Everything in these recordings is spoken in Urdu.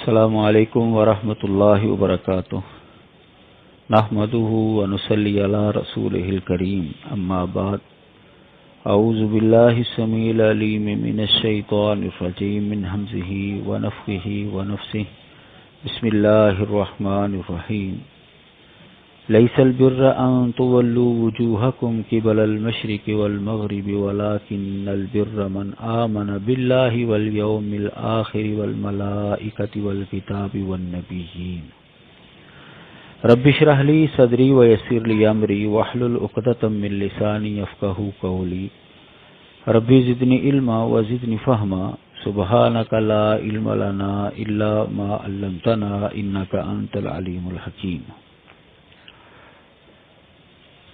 السلام علیکم ورحمۃ اللہ وبرکاتہ نحمده ونصلی علی رسولہ الکریم اما بعد اعوذ باللہ السمیع العلیم من الشیطان الرجیم من ہمزہ ونفخہ ونفثہ بسم اللہ الرحمن الرحیم لیس البر ان تولوا وجوہکم قبل المشرق والمغرب ولکن البر من آمن باللہ والیوم الآخر والملائکۃ والکتاب والنبیین رب اشرح لی صدری ویسر لی امری واحلل عقدۃ من لسانی یفقہوا قولی رب زدنی علما وزدنی فہما سبحانک لا علم لنا الا ما علمتنا انک انت العلیم الحکیم۔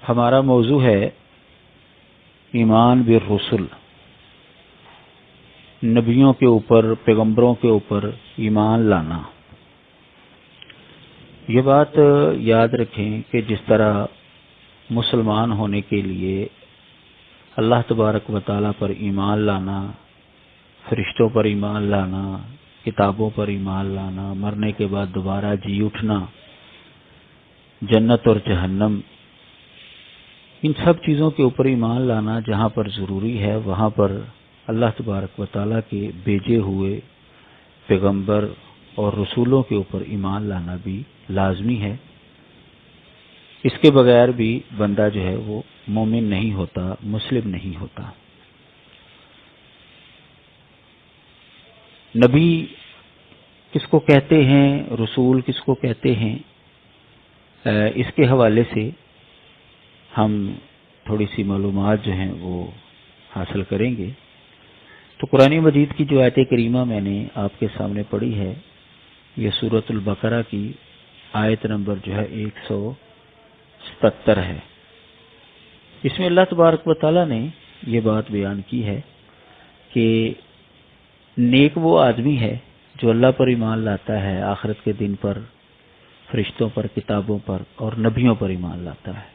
ہمارا موضوع ہے ایمان بالرسل، نبیوں کے اوپر، پیغمبروں کے اوپر ایمان لانا۔ یہ بات یاد رکھیں کہ جس طرح مسلمان ہونے کے لیے اللہ تبارک و تعالیٰ پر ایمان لانا، فرشتوں پر ایمان لانا، کتابوں پر ایمان لانا، مرنے کے بعد دوبارہ جی اٹھنا، جنت اور جہنم، ان سب چیزوں کے اوپر ایمان لانا جہاں پر ضروری ہے وہاں پر اللہ تبارک و تعالیٰ کے بھیجے ہوئے پیغمبر اور رسولوں کے اوپر ایمان لانا بھی لازمی ہے۔ اس کے بغیر بھی بندہ جو ہے وہ مومن نہیں ہوتا، مسلم نہیں ہوتا۔ نبی کس کو کہتے ہیں، رسول کس کو کہتے ہیں، اس کے حوالے سے ہم تھوڑی سی معلومات جو ہیں وہ حاصل کریں گے۔ تو قرآن مجید کی جو آیت کریمہ میں نے آپ کے سامنے پڑھی ہے، یہ سورۃ البقرہ کی آیت نمبر جو ہے 177 ہے۔ اس میں اللہ تبارک و تعالیٰ نے یہ بات بیان کی ہے کہ نیک وہ آدمی ہے جو اللہ پر ایمان لاتا ہے، آخرت کے دن پر، فرشتوں پر، کتابوں پر اور نبیوں پر ایمان لاتا ہے۔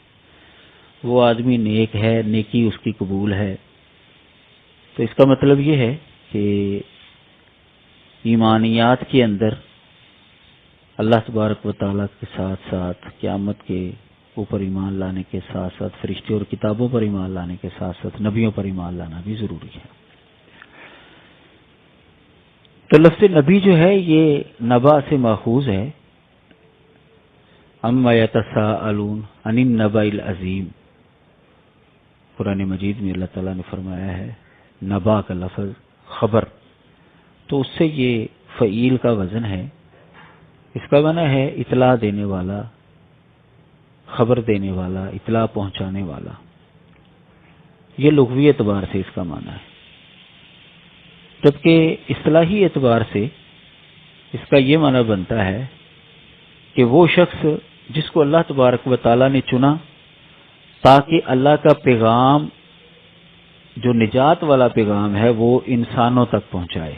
وہ آدمی نیک ہے، نیکی اس کی قبول ہے۔ تو اس کا مطلب یہ ہے کہ ایمانیات کے اندر اللہ تبارک و تعالیٰ کے ساتھ ساتھ، قیامت کے اوپر ایمان لانے کے ساتھ ساتھ، فرشتے اور کتابوں پر ایمان لانے کے ساتھ ساتھ نبیوں پر ایمان لانا بھی ضروری ہے۔ تو لفظ نبی جو ہے یہ نبا سے ماخوذ ہے، اما یتساءلون عن النبأ العظیم۔ قرآن مجید میں اللہ تعالیٰ نے فرمایا ہے نبا کا لفظ خبر، تو اس سے یہ فعیل کا وزن ہے۔ اس کا معنی ہے اطلاع دینے والا، خبر دینے والا، اطلاع پہنچانے والا۔ یہ لغوی اعتبار سے اس کا معنی ہے، جبکہ اصطلاحی اعتبار سے اس کا یہ معنی بنتا ہے کہ وہ شخص جس کو اللہ تبارک و تعالیٰ نے چنا تاکہ اللہ کا پیغام، جو نجات والا پیغام ہے، وہ انسانوں تک پہنچائے۔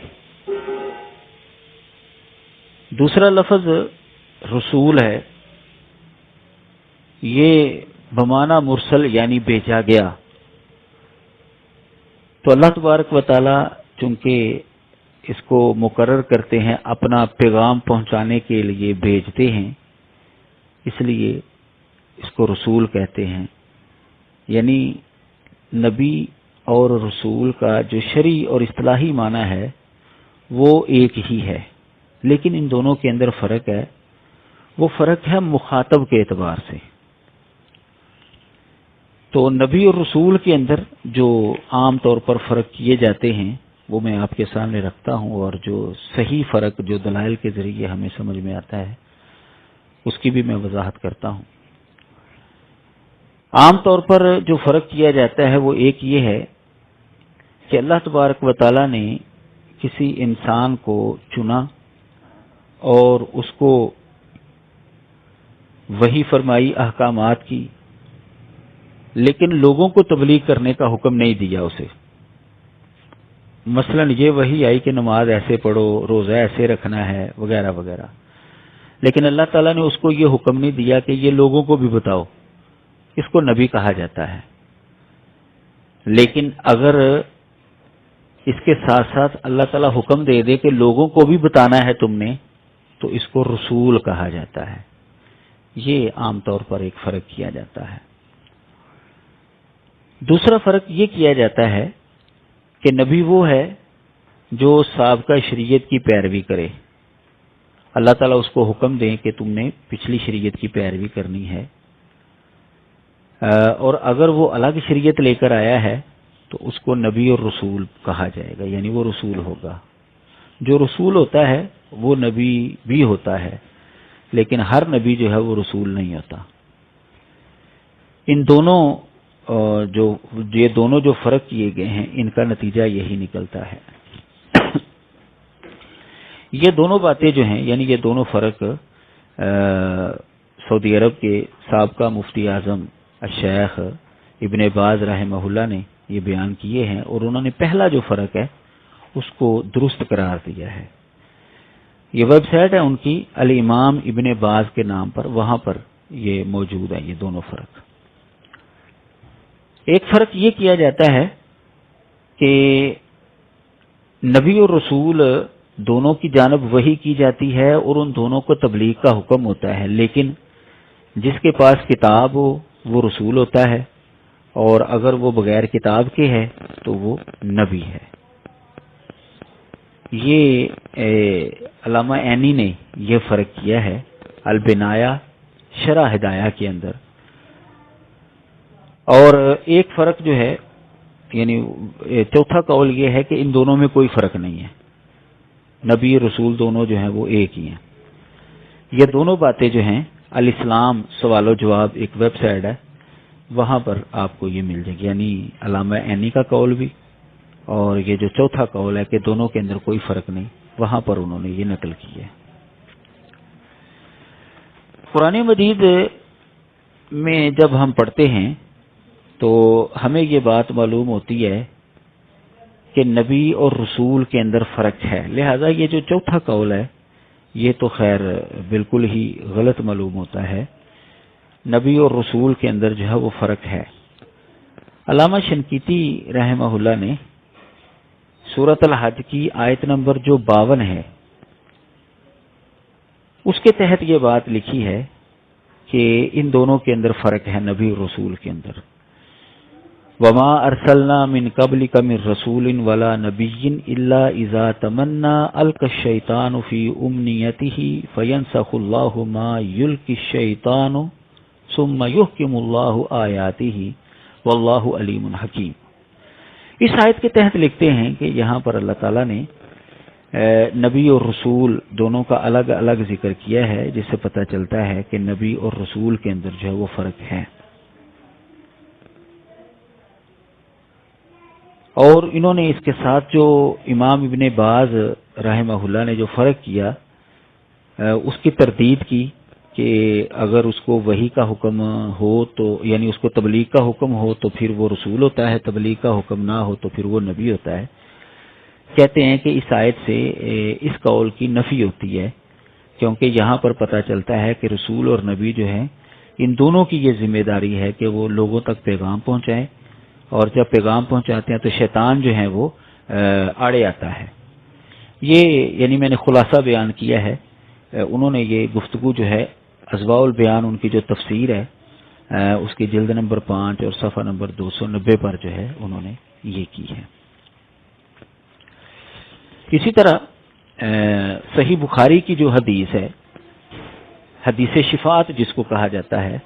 دوسرا لفظ رسول ہے، یہ بمعنی مرسل یعنی بھیجا گیا۔ تو اللہ تبارک و تعالیٰ چونکہ اس کو مقرر کرتے ہیں، اپنا پیغام پہنچانے کے لیے بھیجتے ہیں، اس لیے اس کو رسول کہتے ہیں۔ یعنی نبی اور رسول کا جو شرعی اور اصطلاحی معنی ہے وہ ایک ہی ہے، لیکن ان دونوں کے اندر فرق ہے۔ وہ فرق ہے مخاطب کے اعتبار سے۔ تو نبی اور رسول کے اندر جو عام طور پر فرق کیے جاتے ہیں وہ میں آپ کے سامنے رکھتا ہوں، اور جو صحیح فرق جو دلائل کے ذریعے ہمیں سمجھ میں آتا ہے اس کی بھی میں وضاحت کرتا ہوں۔ عام طور پر جو فرق کیا جاتا ہے وہ ایک یہ ہے کہ اللہ تبارک و تعالیٰ نے کسی انسان کو چنا اور اس کو وحی فرمائی، احکامات کی، لیکن لوگوں کو تبلیغ کرنے کا حکم نہیں دیا اسے۔ مثلا یہ وحی آئی کہ نماز ایسے پڑھو، روزہ ایسے رکھنا ہے، وغیرہ وغیرہ، لیکن اللہ تعالیٰ نے اس کو یہ حکم نہیں دیا کہ یہ لوگوں کو بھی بتاؤ۔ اس کو نبی کہا جاتا ہے۔ لیکن اگر اس کے ساتھ ساتھ اللہ تعالیٰ حکم دے دے کہ لوگوں کو بھی بتانا ہے تم نے، تو اس کو رسول کہا جاتا ہے۔ یہ عام طور پر ایک فرق کیا جاتا ہے۔ دوسرا فرق یہ کیا جاتا ہے کہ نبی وہ ہے جو سابقہ شریعت کی پیروی کرے، اللہ تعالیٰ اس کو حکم دیں کہ تم نے پچھلی شریعت کی پیروی کرنی ہے، اور اگر وہ الگ شریعت لے کر آیا ہے تو اس کو نبی اور رسول کہا جائے گا، یعنی وہ رسول ہوگا۔ جو رسول ہوتا ہے وہ نبی بھی ہوتا ہے، لیکن ہر نبی جو ہے وہ رسول نہیں ہوتا۔ ان دونوں یہ دونوں جو فرق کیے گئے ہیں، ان کا نتیجہ یہی نکلتا ہے۔ یہ دونوں باتیں جو ہیں، یعنی یہ دونوں فرق سعودی عرب کے سابقہ مفتی اعظم الشیخ ابن باز رحمہ اللہ نے یہ بیان کیے ہیں، اور انہوں نے پہلا جو فرق ہے اس کو درست قرار دیا ہے۔ یہ ویب سائٹ ہے ان کی الامام ابن باز کے نام پر، وہاں پر یہ موجود ہے یہ دونوں فرق۔ ایک فرق یہ کیا جاتا ہے کہ نبی اور رسول دونوں کی جانب وحی کی جاتی ہے اور ان دونوں کو تبلیغ کا حکم ہوتا ہے، لیکن جس کے پاس کتاب ہو وہ رسول ہوتا ہے، اور اگر وہ بغیر کتاب کے ہے تو وہ نبی ہے۔ یہ علامہ عینی نے یہ فرق کیا ہے البنایا شرح ہدایہ کے اندر۔ اور ایک فرق جو ہے، یعنی چوتھا قول یہ ہے کہ ان دونوں میں کوئی فرق نہیں ہے، نبی رسول دونوں جو ہیں وہ ایک ہی ہیں۔ یہ دونوں باتیں جو ہیں، الاسلام سوال و جواب ایک ویب سائٹ ہے، وہاں پر آپ کو یہ مل جائے گی، یعنی علامہ عینی کا قول بھی، اور یہ جو چوتھا قول ہے کہ دونوں کے اندر کوئی فرق نہیں، وہاں پر انہوں نے یہ نقل کی ہے۔ قرآن مجید میں جب ہم پڑھتے ہیں تو ہمیں یہ بات معلوم ہوتی ہے کہ نبی اور رسول کے اندر فرق ہے، لہذا یہ جو چوتھا قول ہے یہ تو خیر بالکل ہی غلط معلوم ہوتا ہے۔ نبی اور رسول کے اندر جو ہے وہ فرق ہے۔ علامہ شنقیطی رحمہ اللہ نے سورۃ الحج کی آیت نمبر جو 52 ہے اس کے تحت یہ بات لکھی ہے کہ ان دونوں کے اندر فرق ہے، نبی اور رسول کے اندر۔ وما ارسلنا من قبلک من رسول ولا نبی الا اذا تمنى القى الشیطان فی امنیته فینسخ اللہ ما یلقی الشیطان ثم یحکم اللہ آیاته واللہ علیم حکیم۔ اس آیت کے تحت لکھتے ہیں کہ یہاں پر اللہ تعالیٰ نے نبی اور رسول دونوں کا الگ الگ ذکر کیا ہے، جس سے پتہ چلتا ہے کہ نبی اور رسول کے اندر جو ہے وہ فرق ہے۔ اور انہوں نے اس کے ساتھ جو امام ابن باز رحمہ اللہ نے جو فرق کیا اس کی تردید کی کہ اگر اس کو وحی کا حکم ہو تو، یعنی اس کو تبلیغ کا حکم ہو تو پھر وہ رسول ہوتا ہے، تبلیغ کا حکم نہ ہو تو پھر وہ نبی ہوتا ہے۔ کہتے ہیں کہ اس آیت سے اس قول کی نفی ہوتی ہے، کیونکہ یہاں پر پتہ چلتا ہے کہ رسول اور نبی جو ہیں ان دونوں کی یہ ذمہ داری ہے کہ وہ لوگوں تک پیغام پہنچائیں، اور جب پیغام پہنچاتے ہیں تو شیطان جو ہے وہ آڑے آتا ہے۔ یہ یعنی میں نے خلاصہ بیان کیا ہے، انہوں نے یہ گفتگو جو ہے اضواء البیان ان کی جو تفسیر ہے اس کی جلد نمبر 5 اور صفحہ نمبر 290 پر جو ہے انہوں نے یہ کی ہے۔ اسی طرح صحیح بخاری کی جو حدیث ہے، حدیث شفاعت جس کو کہا جاتا ہے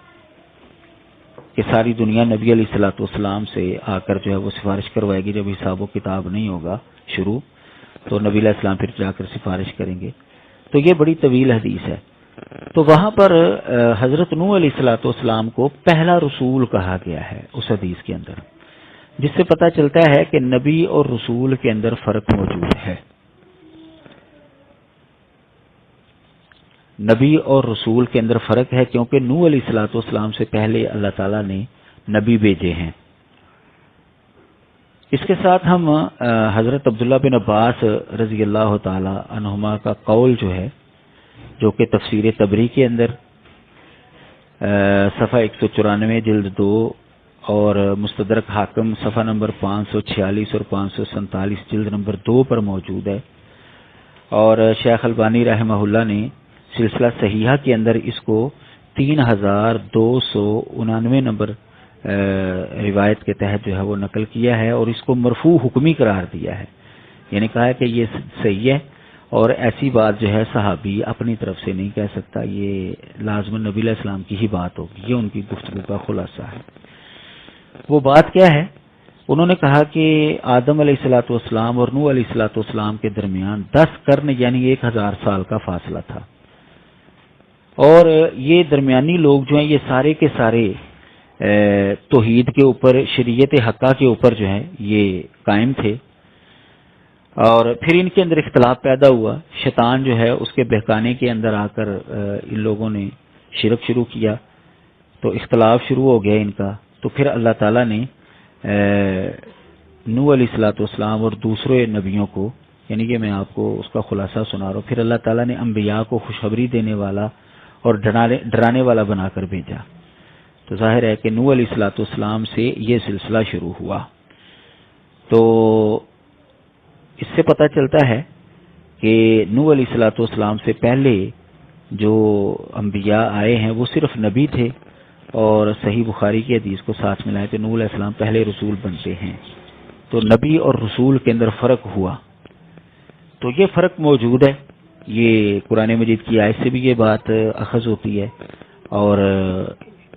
کہ ساری دنیا نبی علیہ الصلوۃ والسلام سے آ کر جو ہے وہ سفارش کروائے گی، جب حساب و کتاب نہیں ہوگا شروع تو نبی علیہ السلام پھر جا کر سفارش کریں گے، تو یہ بڑی طویل حدیث ہے۔ تو وہاں پر حضرت نوح علیہ الصلوۃ والسلام کو پہلا رسول کہا گیا ہے اس حدیث کے اندر، جس سے پتہ چلتا ہے کہ نبی اور رسول کے اندر فرق موجود ہے۔ نبی اور رسول کے اندر فرق ہے کیونکہ نوح علیہ الصلوۃ والسلام سے پہلے اللہ تعالیٰ نے نبی بھیجے ہیں۔ اس کے ساتھ ہم حضرت عبداللہ بن عباس رضی اللہ تعالی عنہما کا قول جو ہے، جو کہ تفسیر تبری کے اندر صفحہ 194 جلد 2 اور مستدرک حاکم صفحہ نمبر 546 اور 547 جلد نمبر 2 پر موجود ہے، اور شیخ البانی رحمہ اللہ نے سلسلہ صحیحہ کے اندر اس کو 3299 نمبر روایت کے تحت جو ہے وہ نقل کیا ہے اور اس کو مرفوع حکمی قرار دیا ہے، یعنی کہا ہے کہ یہ صحیح ہے اور ایسی بات جو ہے صحابی اپنی طرف سے نہیں کہہ سکتا، یہ لازم نبی علیہ السلام کی ہی بات ہوگی، یہ ان کی گفتگو کا خلاصہ ہے۔ وہ بات کیا ہے؟ انہوں نے کہا کہ آدم علیہ الصلوۃ والسلام اور نوح علیہ الصلوۃ والسلام کے درمیان 10 قرن یعنی 1000 سال کا فاصلہ تھا، اور یہ درمیانی لوگ جو ہیں یہ سارے کے سارے توحید کے اوپر، شریعت حقہ کے اوپر جو ہے یہ قائم تھے، اور پھر ان کے اندر اختلاف پیدا ہوا، شیطان جو ہے اس کے بہکانے کے اندر آ کر ان لوگوں نے شرک شروع کیا، تو اختلاف شروع ہو گیا ان کا، تو پھر اللہ تعالیٰ نے نوح علیہ الصلوۃ والسلام اور دوسرے نبیوں کو، یعنی کہ میں آپ کو اس کا خلاصہ سنا رہا ہوں، پھر اللہ تعالیٰ نے انبیاء کو خوشخبری دینے والا اور ڈرانے والا بنا کر بھیجا، تو ظاہر ہے کہ نوح علیہ الصلوۃ والسلام سے یہ سلسلہ شروع ہوا۔ تو اس سے پتہ چلتا ہے کہ نوح علیہ الصلوۃ والسلام سے پہلے جو انبیاء آئے ہیں وہ صرف نبی تھے، اور صحیح بخاری کی حدیث کو ساتھ ملائے تو نوح علیہ السلام پہلے رسول بنتے ہیں، تو نبی اور رسول کے اندر فرق ہوا، تو یہ فرق موجود ہے، یہ قرآن مجید کی آیت سے بھی یہ بات اخذ ہوتی ہے اور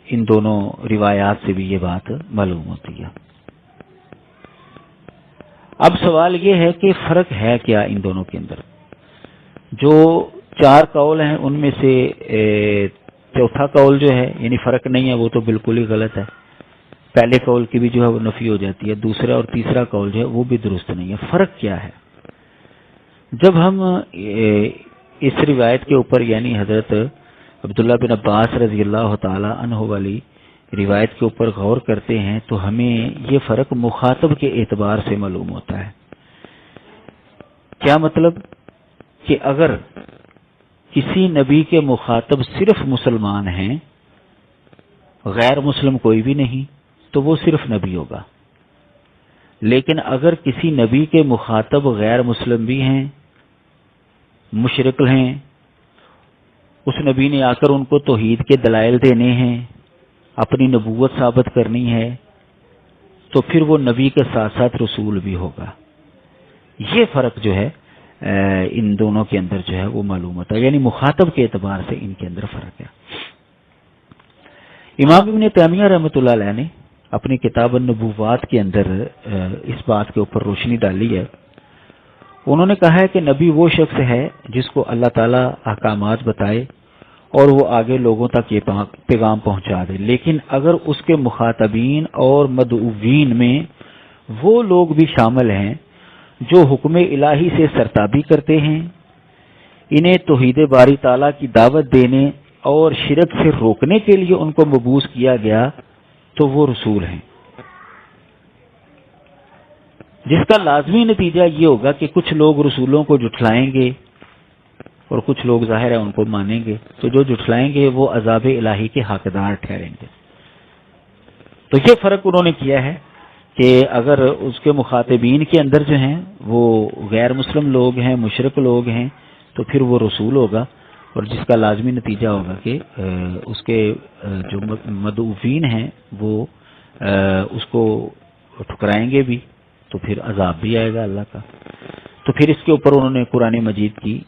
ان دونوں روایات سے بھی یہ بات معلوم ہوتی ہے۔ اب سوال یہ ہے کہ فرق ہے کیا ان دونوں کے اندر؟ جو 4 قول ہیں ان میں سے چوتھا قول جو ہے یعنی فرق نہیں ہے وہ تو بالکل ہی غلط ہے، پہلے قول کی بھی جو ہے وہ نفی ہو جاتی ہے، دوسرا اور تیسرا قول جو ہے وہ بھی درست نہیں ہے۔ فرق کیا ہے؟ جب ہم اس روایت کے اوپر یعنی حضرت عبداللہ بن عباس رضی اللہ تعالی عنہ والی روایت کے اوپر غور کرتے ہیں تو ہمیں یہ فرق مخاطب کے اعتبار سے معلوم ہوتا ہے۔ کیا مطلب؟ کہ اگر کسی نبی کے مخاطب صرف مسلمان ہیں، غیر مسلم کوئی بھی نہیں، تو وہ صرف نبی ہوگا، لیکن اگر کسی نبی کے مخاطب غیر مسلم بھی ہیں، مشرک ہیں، اس نبی نے آ کر ان کو توحید کے دلائل دینے ہیں، اپنی نبوت ثابت کرنی ہے، تو پھر وہ نبی کے ساتھ ساتھ رسول بھی ہوگا۔ یہ فرق جو ہے ان دونوں کے اندر جو ہے وہ معلوم ہوتا ہے، یعنی مخاطب کے اعتبار سے ان کے اندر فرق ہے۔ امام ابن تیمیہ رحمۃ اللہ علیہ نے اپنی کتاب النبوات کے اندر اس بات کے اوپر روشنی ڈالی ہے۔ انہوں نے کہا ہے کہ نبی وہ شخص ہے جس کو اللہ تعالیٰ احکامات بتائے اور وہ آگے لوگوں تک یہ پیغام پہنچا دے، لیکن اگر اس کے مخاطبین اور مدعوین میں وہ لوگ بھی شامل ہیں جو حکم الہی سے سرتابی کرتے ہیں، انہیں توحید باری تعالیٰ کی دعوت دینے اور شرک سے روکنے کے لیے ان کو مبعوث کیا گیا، تو وہ رسول ہیں، جس کا لازمی نتیجہ یہ ہوگا کہ کچھ لوگ رسولوں کو جھٹلائیں گے اور کچھ لوگ ظاہر ہے ان کو مانیں گے، تو جو جھٹلائیں گے وہ عذاب الہی کے حقدار ٹھہریں گے۔ تو یہ فرق انہوں نے کیا ہے کہ اگر اس کے مخاطبین کے اندر جو ہیں وہ غیر مسلم لوگ ہیں، مشرک لوگ ہیں، تو پھر وہ رسول ہوگا، اور جس کا لازمی نتیجہ ہوگا کہ اس کے جو مدعوین ہیں وہ اس کو ٹھکرائیں گے بھی، تو پھر عذاب بھی آئے گا اللہ کا۔ تو پھر اس کے اوپر انہوں نے قرآن مجید کی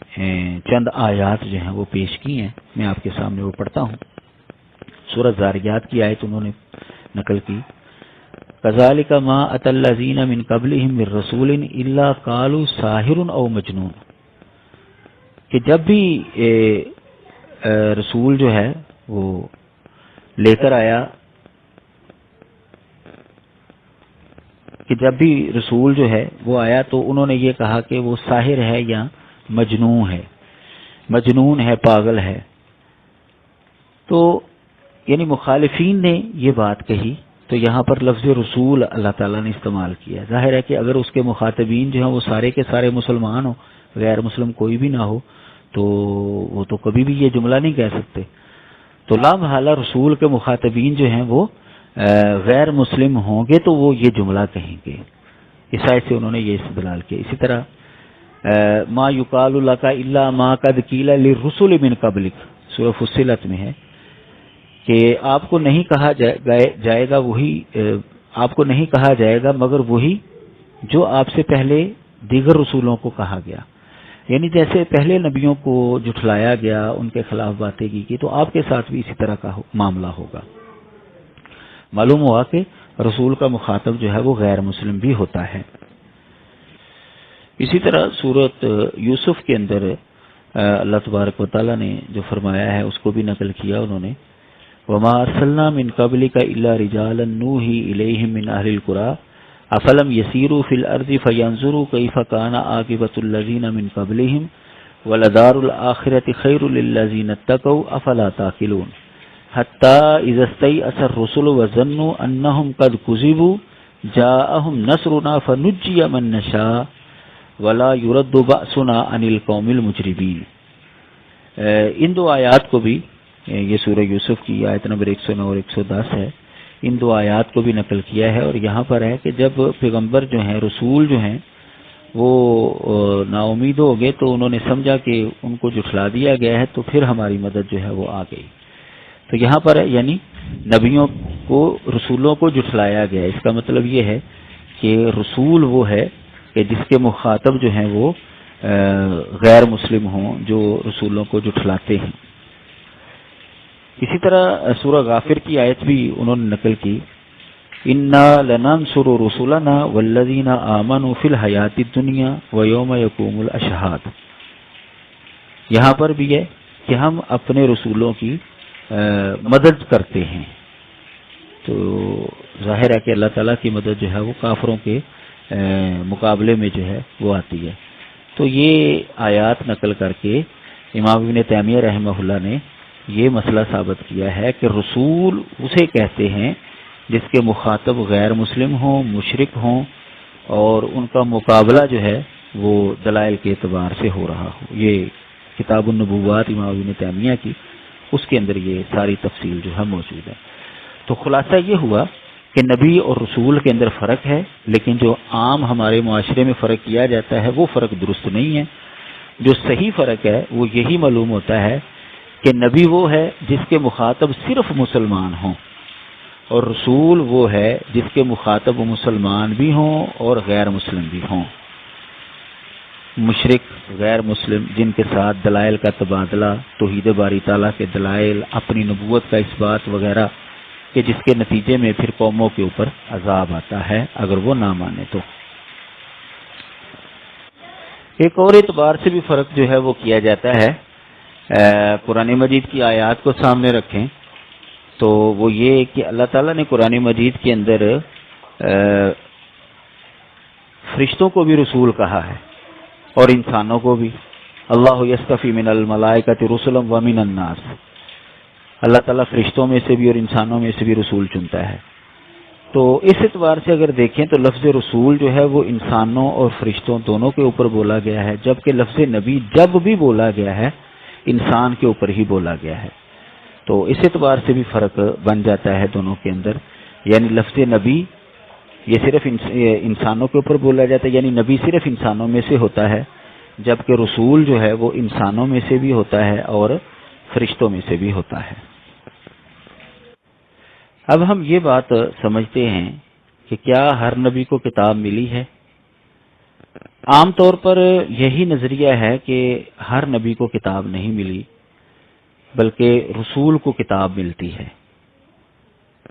چند آیات جو ہیں وہ پیش کی ہیں، میں آپ کے سامنے وہ پڑھتا ہوں۔ سورۃ ذاریات کی آیت انہوں نے نقل کی، کذالک ما اتی الذین من قبلہم من رسول الا قالوا ساحر او مجنون، کہ جب بھی رسول جو ہے وہ لے کر آیا، کہ جب بھی رسول جو ہے وہ آیا تو انہوں نے یہ کہا کہ وہ ساحر ہے یا مجنون ہے، پاگل ہے۔ تو یعنی مخالفین نے یہ بات کہی، تو یہاں پر لفظ رسول اللہ تعالیٰ نے استعمال کیا۔ ظاہر ہے کہ اگر اس کے مخاطبین جو ہیں وہ سارے کے سارے مسلمان ہوں، غیر مسلم کوئی بھی نہ ہو، تو وہ تو کبھی بھی یہ جملہ نہیں کہہ سکتے، تو لا محالہ رسول کے مخاطبین جو ہیں وہ غیر مسلم ہوں گے تو وہ یہ جملہ کہیں گے۔ اس آیت سے انہوں نے یہ استدلال کیا۔ اسی طرح ما یقال لک الا ما قد قیل للرسل من قبلک، سورہ فصلت میں ہے کہ آپ کو نہیں کہا جائے گا آپ کو نہیں کہا جائے گا مگر وہی جو آپ سے پہلے دیگر رسولوں کو کہا گیا، یعنی جیسے پہلے نبیوں کو جھٹلایا گیا، ان کے خلاف باتیں کی تو آپ کے ساتھ بھی اسی طرح کا معاملہ ہوگا۔ معلوم ہوا کہ رسول کا مخاطب جو ہے وہ غیر مسلم بھی ہوتا ہے۔ اسی طرح سورۃ یوسف کے اندر اللہ تبارک و تعالیٰ نے جو فرمایا ہے اس کو بھی نقل کیا انہوں نے، وما ارسلنا من قبلک الا رجالا نوحی الیہم من اہل القری افلم یسیروا فی الارض فینظروا کیف کان عاقبۃ الذین من قبلہم ولدار الآخرۃ خیر للذین اتقوا افلا تعقلون حتی اذا استیأس الرسل وظنوا انہم قد کذبوا جاءہم نصرنا فنجی من نشاء ولا یرد بأسنا عن القوم المجرمین۔ ان دو آیات کو بھی، یہ سورہ یوسف کی آیت نمبر 109 اور 110 ہے، ان دو آیات کو بھی نقل کیا ہے، اور یہاں پر ہے کہ جب پیغمبر جو ہیں، رسول جو ہیں، وہ نا امید ہو گئے تو انہوں نے سمجھا کہ ان کو جھٹلا دیا گیا ہے، تو پھر ہماری مدد جو ہے وہ آ گئی۔ تو یہاں پر ہے یعنی نبیوں کو، رسولوں کو جھٹلایا گیا، اس کا مطلب یہ ہے کہ رسول وہ ہے کہ جس کے مخاطب جو ہیں وہ غیر مسلم ہوں، جو رسولوں کو جھٹلاتے ہیں۔ اسی طرح سورہ غافر کی آیت بھی انہوں نے نقل کی، انا لننصر رسلنا والذین آمنوا فی الحیاۃ الدنیا ویوم یقوم الاشہاد۔ یہاں پر بھی ہے کہ ہم اپنے رسولوں کی مدد کرتے ہیں، تو ظاہر ہے کہ اللہ تعالیٰ کی مدد جو ہے وہ کافروں کے مقابلے میں جو ہے وہ آتی ہے۔ تو یہ آیات نقل کر کے امام ابن تیمیہ رحمہ اللہ نے یہ مسئلہ ثابت کیا ہے کہ رسول اسے کہتے ہیں جس کے مخاطب غیر مسلم ہوں، مشرک ہوں، اور ان کا مقابلہ جو ہے وہ دلائل کے اعتبار سے ہو رہا ہو۔ یہ کتاب النبوات امام ابن تیمیہ کی، اس کے اندر یہ ساری تفصیل جو ہے موجود ہے۔ تو خلاصہ یہ ہوا کہ نبی اور رسول کے اندر فرق ہے، لیکن جو عام ہمارے معاشرے میں فرق کیا جاتا ہے وہ فرق درست نہیں ہے۔ جو صحیح فرق ہے وہ یہی معلوم ہوتا ہے کہ نبی وہ ہے جس کے مخاطب صرف مسلمان ہوں، اور رسول وہ ہے جس کے مخاطب مسلمان بھی ہوں اور غیر مسلم بھی ہوں۔ مشرک، غیر مسلم، جن کے ساتھ دلائل کا تبادلہ، توحید باری تعالیٰ کے دلائل، اپنی نبوت کا اس بات وغیرہ، کہ جس کے نتیجے میں پھر قوموں کے اوپر عذاب آتا ہے اگر وہ نہ مانے تو۔ ایک اور اعتبار سے بھی فرق جو ہے وہ کیا جاتا ہے، قرآن مجید کی آیات کو سامنے رکھیں تو وہ یہ کہ اللہ تعالیٰ نے قرآن مجید کے اندر فرشتوں کو بھی رسول کہا ہے اور انسانوں کو بھی۔ اللہ یصطفی من الملائکۃ رسلا ومن الناس، اللہ تعالیٰ فرشتوں میں سے بھی اور انسانوں میں سے بھی رسول چنتا ہے۔ تو اس اعتبار سے اگر دیکھیں تو لفظ رسول جو ہے وہ انسانوں اور فرشتوں دونوں کے اوپر بولا گیا ہے، جبکہ لفظ نبی جب بھی بولا گیا ہے انسان کے اوپر ہی بولا گیا ہے۔ تو اس اعتبار سے بھی فرق بن جاتا ہے دونوں کے اندر، یعنی لفظ نبی یہ صرف انسانوں کے اوپر بولا جاتا ہے، یعنی نبی صرف انسانوں میں سے ہوتا ہے، جبکہ رسول جو ہے وہ انسانوں میں سے بھی ہوتا ہے اور فرشتوں میں سے بھی ہوتا ہے۔ اب ہم یہ بات سمجھتے ہیں کہ کیا ہر نبی کو کتاب ملی ہے؟ عام طور پر یہی نظریہ ہے کہ ہر نبی کو کتاب نہیں ملی، بلکہ رسول کو کتاب ملتی ہے۔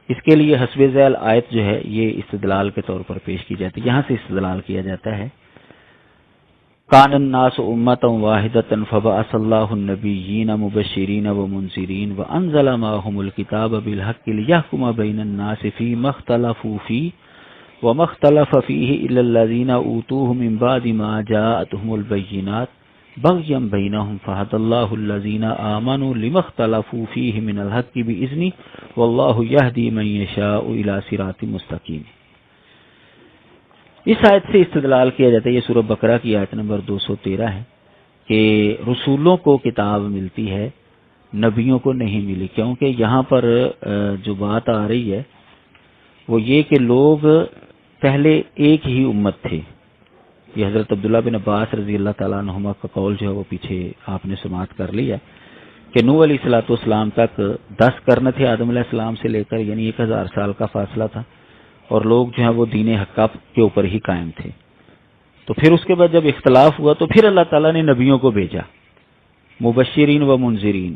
اس کے لیے حسب ذیل آیت جو ہے یہ استدلال کے طور پر پیش کی جاتی ہے۔ یہاں سے استدلال کیا جاتا ہے، کان الناس امۃ واحدۃ فبعث اللہ النبیین مبشرین ومنذرین وانزل معهم الکتاب بالحق لیحکم بین الناس فیما اختلفوا فیہ وما اختلف فیہ الا الذین اوتوہ من بعد ما جاءتهم البینات بغیا بینہم فہدی اللہ الذین آمنوا لما اختلفوا فیہ من الحق بإذنہ واللہ یہدی من یشاء الی صراط مستقیم۔ اس آیت سے استدلال کیا جاتا ہے، یہ سورہ بقرہ کی آیت نمبر 213 ہے، کہ رسولوں کو کتاب ملتی ہے، نبیوں کو نہیں ملی، کیونکہ یہاں پر جو بات آ رہی ہے وہ یہ کہ لوگ پہلے ایک ہی امت تھے، یہ حضرت عبداللہ بن عباس رضی اللہ تعالیٰ عنہما کا قول جو ہے وہ پیچھے آپ نے سماعت کر لی ہے کہ نوح علیہ السلام تک 10 قرن تھے آدم علیہ السلام سے لے کر، یعنی 1000 سال کا فاصلہ تھا، اور لوگ جو ہیں وہ دین حق کے اوپر ہی قائم تھے۔ تو پھر اس کے بعد جب اختلاف ہوا تو پھر اللہ تعالیٰ نے نبیوں کو بھیجا، مبشرین و منذرین،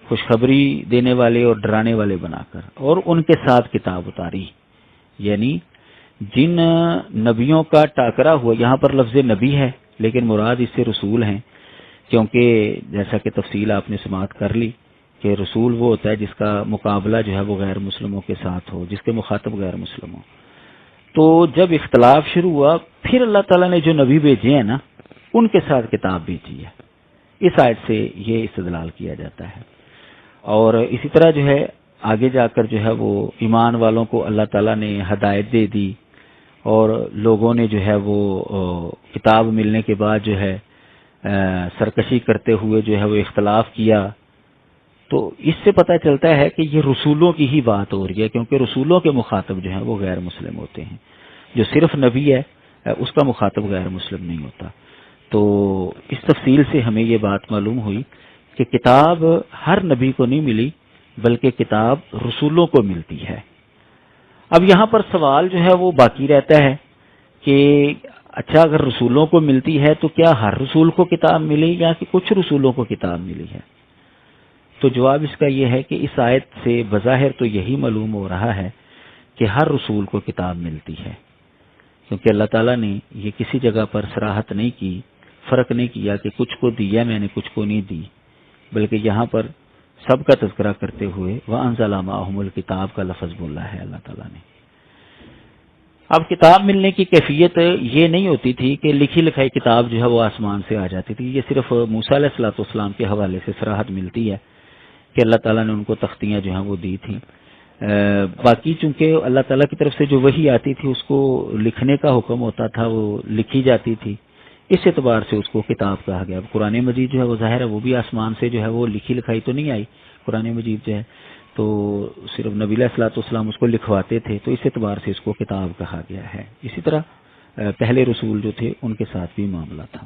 خوشخبری دینے والے اور ڈرانے والے بنا کر، اور ان کے ساتھ کتاب اتاری۔ یعنی جن نبیوں کا ٹاکرا ہوا، یہاں پر لفظ نبی ہے لیکن مراد اس سے رسول ہیں، کیونکہ جیسا کہ تفصیل آپ نے سماعت کر لی کہ رسول وہ ہوتا ہے جس کا مقابلہ جو ہے وہ غیر مسلموں کے ساتھ ہو، جس کے مخاطب غیر مسلم ہو۔ تو جب اختلاف شروع ہوا پھر اللہ تعالیٰ نے جو نبی بھیجے ہیں نا ان کے ساتھ کتاب بھیجی ہے۔ اس آیت سے یہ استدلال کیا جاتا ہے، اور اسی طرح جو ہے آگے جا کر جو ہے وہ ایمان والوں کو اللہ تعالیٰ نے ہدایت دے دی، اور لوگوں نے جو ہے وہ کتاب ملنے کے بعد جو ہے سرکشی کرتے ہوئے جو ہے وہ اختلاف کیا۔ تو اس سے پتہ چلتا ہے کہ یہ رسولوں کی ہی بات ہو رہی ہے، کیونکہ رسولوں کے مخاطب جو ہیں وہ غیر مسلم ہوتے ہیں، جو صرف نبی ہے اس کا مخاطب غیر مسلم نہیں ہوتا۔ تو اس تفصیل سے ہمیں یہ بات معلوم ہوئی کہ کتاب ہر نبی کو نہیں ملی بلکہ کتاب رسولوں کو ملتی ہے۔ اب یہاں پر سوال جو ہے وہ باقی رہتا ہے کہ اچھا اگر رسولوں کو ملتی ہے تو کیا ہر رسول کو کتاب ملی یا کہ کچھ رسولوں کو کتاب ملی ہے؟ تو جواب اس کا یہ ہے کہ اس آیت سے بظاہر تو یہی معلوم ہو رہا ہے کہ ہر رسول کو کتاب ملتی ہے، کیونکہ اللہ تعالیٰ نے یہ کسی جگہ پر صراحت نہیں کی، فرق نہیں کیا کہ کچھ کو دیا میں نے کچھ کو نہیں دی، بلکہ یہاں پر سب کا تذکرہ کرتے ہوئے وَأَنزَلَ مَعَهُمُ الْكِتَابَ کا لفظ بولا ہے اللہ تعالیٰ نے۔ اب کتاب ملنے کی کیفیت یہ نہیں ہوتی تھی کہ لکھی لکھائی کتاب جو ہے وہ آسمان سے آ جاتی تھی، یہ صرف موسیٰ علیہ السلام کے حوالے سے صراحت ملتی ہے کہ اللہ تعالیٰ نے ان کو تختیاں جو ہیں وہ دی تھیں۔ باقی چونکہ اللہ تعالیٰ کی طرف سے جو وحی آتی تھی اس کو لکھنے کا حکم ہوتا تھا، وہ لکھی جاتی تھی، اس اعتبار سے اس کو کتاب کہا گیا۔ اب قرآن مجید جو ہے وہ ظاہر ہے وہ بھی آسمان سے جو ہے وہ لکھی لکھائی تو نہیں آئی، قرآن مجید جو ہے تو صرف نبی علیہ السلام اس کو لکھواتے تھے، تو اس اعتبار سے اس کو کتاب کہا گیا ہے۔ اسی طرح پہلے رسول جو تھے ان کے ساتھ بھی معاملہ تھا۔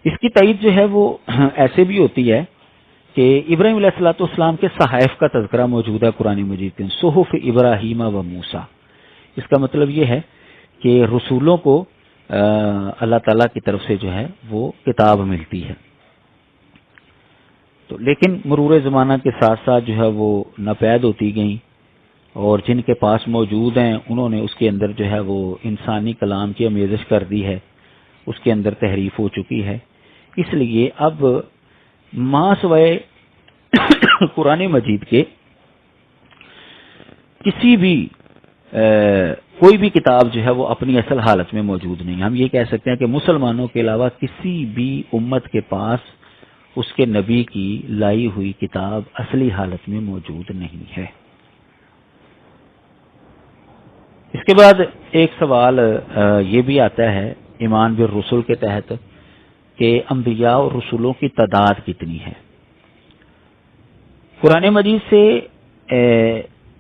اس کی تائید جو ہے وہ ایسے بھی ہوتی ہے کہ ابراہیم علیہ السلام کے صحائف کا تذکرہ موجود ہے قرآن مجید کے، صحف ابراہیم و موسیٰ۔ اس کا مطلب یہ ہے کہ رسولوں کو اللہ تعالیٰ کی طرف سے جو ہے وہ کتاب ملتی ہے، تو لیکن مرور زمانہ کے ساتھ ساتھ جو ہے وہ ناپید ہوتی گئیں، اور جن کے پاس موجود ہیں انہوں نے اس کے اندر جو ہے وہ انسانی کلام کی آمیزش کر دی ہے، اس کے اندر تحریف ہو چکی ہے۔ اس لیے اب ماں سوائے قرآن مجید کے کسی بھی کوئی بھی کتاب جو ہے وہ اپنی اصل حالت میں موجود نہیں۔ ہم یہ کہہ سکتے ہیں کہ مسلمانوں کے علاوہ کسی بھی امت کے پاس اس کے نبی کی لائی ہوئی کتاب اصلی حالت میں موجود نہیں ہے۔ اس کے بعد ایک سوال یہ بھی آتا ہے ایمان بالرسل کے تحت کہ انبیاء اور رسولوں کی تعداد کتنی ہے۔ قرآن مجید سے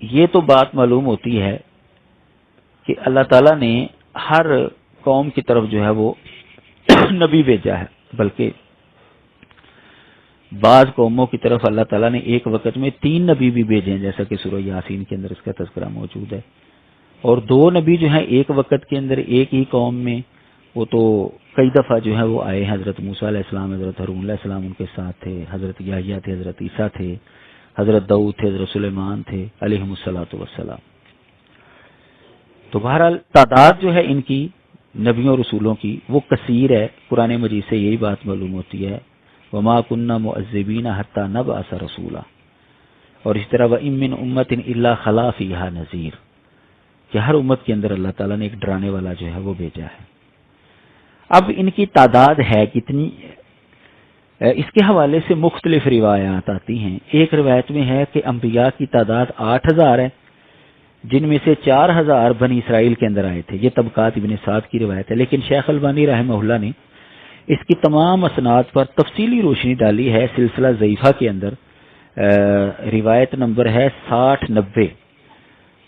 یہ تو بات معلوم ہوتی ہے کہ اللہ تعالیٰ نے ہر قوم کی طرف جو ہے وہ نبی بھیجا ہے، بلکہ بعض قوموں کی طرف اللہ تعالیٰ نے ایک وقت میں 3 نبی بھی بھیجے ہیں، جیسا کہ سورہ یاسین کے اندر اس کا تذکرہ موجود ہے، اور 2 نبی جو ہیں ایک وقت کے اندر ایک ہی قوم میں، وہ تو کئی دفعہ جو ہے وہ آئے۔ حضرت موسیٰ علیہ السلام، حضرت ہارون علیہ السلام ان کے ساتھ تھے، حضرت یحییٰ تھے، حضرت عیسیٰ تھے، حضرت داؤد تھے، حضرت سلیمان تھے علیہم الصلاۃ والسلام۔ تو بہرحال تعداد جو ہے ان کی نبیوں اور رسولوں کی وہ کثیر ہے۔ قرآن مجید سے یہی بات معلوم ہوتی ہے وما كنا معذبین حتی نبعث رسولا، اور اس طرح وَإِن مِّنْ أُمَّةٍ إِلَّا خَلَا فِيهَا نَذِيرٌ، کہ ہر امت کے اندر اللہ تعالیٰ نے ایک ڈرانے والا جو ہے وہ بھیجا ہے۔ اب ان کی تعداد ہے کتنی، اس کے حوالے سے مختلف روایات آتی ہیں۔ ایک روایت میں ہے کہ انبیاء کی تعداد 8000 ہے، جن میں سے 4000 بنی اسرائیل کے اندر آئے تھے۔ یہ طبقات ابن سعد کی روایت ہے، لیکن شیخ البانی رحمہ اللہ نے اس کی تمام اسناد پر تفصیلی روشنی ڈالی ہے۔ سلسلہ ضعیفہ کے اندر روایت نمبر ہے 6090،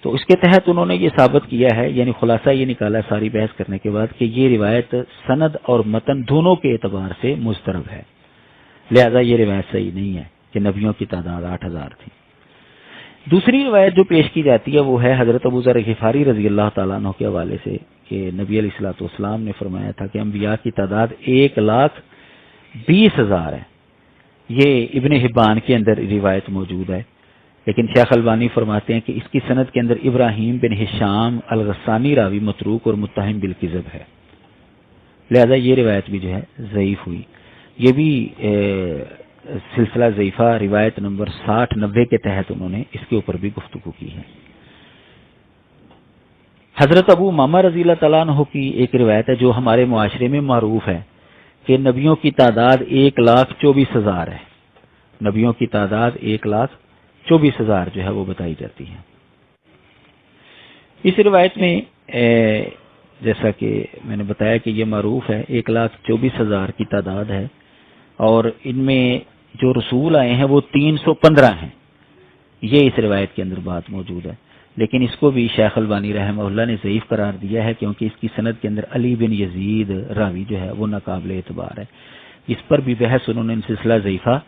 تو تو اس کے تحت انہوں نے یہ ثابت کیا ہے، یعنی خلاصہ یہ نکالا ساری بحث کرنے کے بعد کہ یہ روایت سند اور متن دونوں کے اعتبار سے مضطرب ہے، لہذا یہ روایت صحیح نہیں ہے کہ نبیوں کی تعداد 8000 تھی۔ دوسری روایت جو پیش کی جاتی ہے وہ ہے حضرت ابو ذر غفاری رضی اللہ تعالیٰ عنہ کے حوالے سے کہ نبی علیہ الصلوۃ والسلام نے فرمایا تھا کہ انبیاء کی تعداد 1,20,000 ہے۔ یہ ابن حبان کے اندر روایت موجود ہے، لیکن شیخ البانی فرماتے ہیں کہ اس کی سند کے اندر ابراہیم بن ہشام الغسانی راوی متروک اور متہم بالکذب ہے، لہذا یہ روایت بھی جو ہے ضعیف ہوئی۔ یہ بھی سلسلہ ضعیفہ روایت نمبر 60-90 کے تحت انہوں نے اس کے اوپر بھی گفتگو کی ہے۔ حضرت ابو امامہ رضی اللہ تعالیٰ عنہ کی ایک روایت ہے جو ہمارے معاشرے میں معروف ہے کہ نبیوں کی تعداد 1,24,000 ہے، نبیوں کی تعداد 1,24,000 جو ہے وہ بتائی جاتی ہے۔ اس روایت میں جیسا کہ میں نے بتایا کہ یہ معروف ہے، 1,24,000 کی تعداد ہے، اور ان میں جو رسول آئے ہیں وہ 315 ہیں، یہ اس روایت کے اندر بات موجود ہے، لیکن اس کو بھی شیخ البانی رحمہ اللہ نے ضعیف قرار دیا ہے کیونکہ اس کی سند کے اندر علی بن یزید راوی جو ہے وہ ناقابل اعتبار ہے۔ اس پر بھی بحث انہوں نے سلسلہ ضعیفہ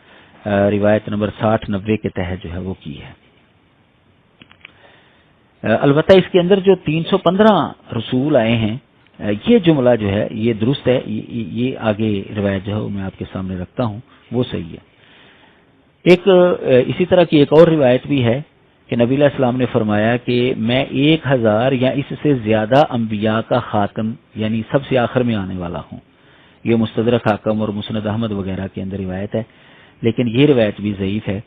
روایت نمبر 60-90 کے تحت جو ہے وہ کی ہے۔ البتہ اس کے اندر جو 315 رسول آئے ہیں یہ جملہ جو ہے یہ درست ہے، یہ آگے روایت جو ہے میں آپ کے سامنے رکھتا ہوں وہ صحیح ہے۔ اسی طرح کی ایک اور روایت بھی ہے کہ نبی علیہ السلام نے فرمایا کہ میں 1000 یا اس سے زیادہ انبیاء کا خاتم یعنی سب سے آخر میں آنے والا ہوں۔ یہ مستدرک حاکم اور مسند احمد وغیرہ کے اندر روایت ہے، لیکن یہ روایت بھی ضعیف ہے،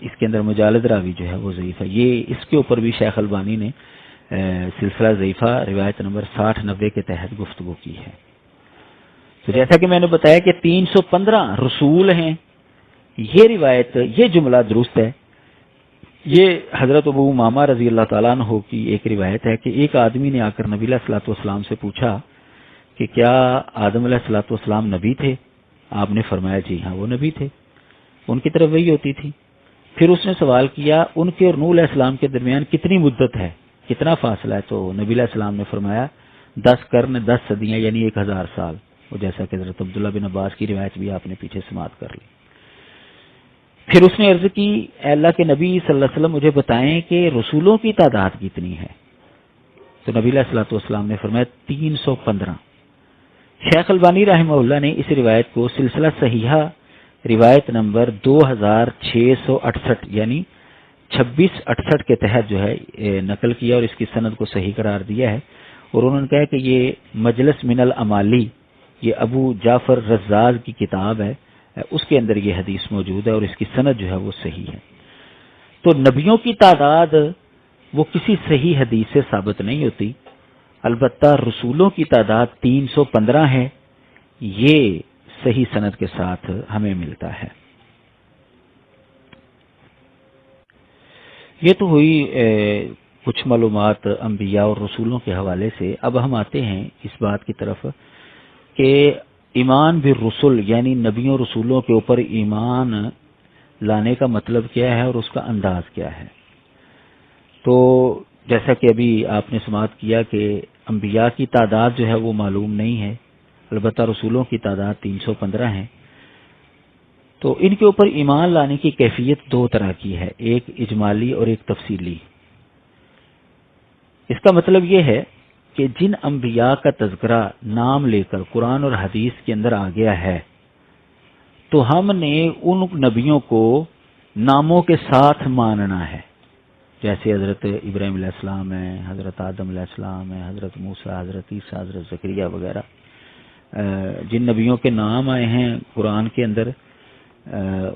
اس کے اندر مجالد راوی جو ہے وہ ضعیف ہے۔ یہ اس کے اوپر بھی شیخ البانی نے سلسلہ ضعیفہ روایت نمبر 60-90 کے تحت گفتگو کی ہے۔ تو جیسا کہ میں نے بتایا کہ 315 رسول ہیں، یہ روایت یہ جملہ درست ہے۔ یہ حضرت ابو امامہ رضی اللہ تعالیٰ عنہ کی ایک روایت ہے کہ ایک آدمی نے آ کر نبی علیہ الصلوۃ والسلام سے پوچھا کہ کیا آدم علیہ الصلوۃ والسلام نبی تھے؟ آپ نے فرمایا جی ہاں وہ نبی تھے، ان کی طرف وحی ہوتی تھی۔ پھر اس نے سوال کیا ان کے اور نوح علیہ السلام کے درمیان کتنی مدت ہے، کتنا فاصلہ ہے؟ تو نبی علیہ السلام نے فرمایا 10 قرن 10 صدیاں یعنی 1000 سال، وہ جیسا کہ حضرت عبداللہ بن عباس کی روایت بھی آپ نے پیچھے سماعت کر لی۔ پھر اس نے عرض کی اے اللہ کے نبی صلی اللہ علیہ وسلم مجھے بتائیں کہ رسولوں کی تعداد کتنی ہے؟ تو نبی علیہ الصلوۃ والسلام نے فرمایا 315۔ شیخ البانی رحمہ اللہ نے اس روایت کو سلسلہ صحیحہ روایت نمبر 2668 یعنی 2668 کے تحت جو ہے نقل کیا اور اس کی سند کو صحیح قرار دیا ہے، اور انہوں نے کہا کہ یہ مجلس من الامالی، یہ ابو جعفر رزاز کی کتاب ہے، اس کے اندر یہ حدیث موجود ہے اور اس کی سند جو ہے وہ صحیح ہے۔ تو نبیوں کی تعداد وہ کسی صحیح حدیث سے ثابت نہیں ہوتی، البتہ رسولوں کی تعداد 315 ہے، یہ صحیح سند کے ساتھ ہمیں ملتا ہے۔ یہ تو ہوئی کچھ معلومات انبیاء اور رسولوں کے حوالے سے۔ اب ہم آتے ہیں اس بات کی طرف کہ ایمان بالرسل یعنی نبیوں رسولوں کے اوپر ایمان لانے کا مطلب کیا ہے اور اس کا انداز کیا ہے۔ تو جیسا کہ ابھی آپ نے سماعت کیا کہ انبیاء کی تعداد جو ہے وہ معلوم نہیں ہے، البتہ رسولوں کی تعداد 315 ہے۔ تو ان کے اوپر ایمان لانے کی کیفیت دو طرح کی ہے، ایک اجمالی اور ایک تفصیلی۔ اس کا مطلب یہ ہے کہ جن انبیاء کا تذکرہ نام لے کر قرآن اور حدیث کے اندر آ گیا ہے تو ہم نے ان نبیوں کو ناموں کے ساتھ ماننا ہے، جیسے حضرت ابراہیم علیہ السلام ہے، حضرت آدم علیہ السلام ہے، حضرت موسیٰ، حضرت عیسیٰ، حضرت زکریا وغیرہ جن نبیوں کے نام آئے ہیں قرآن کے اندر،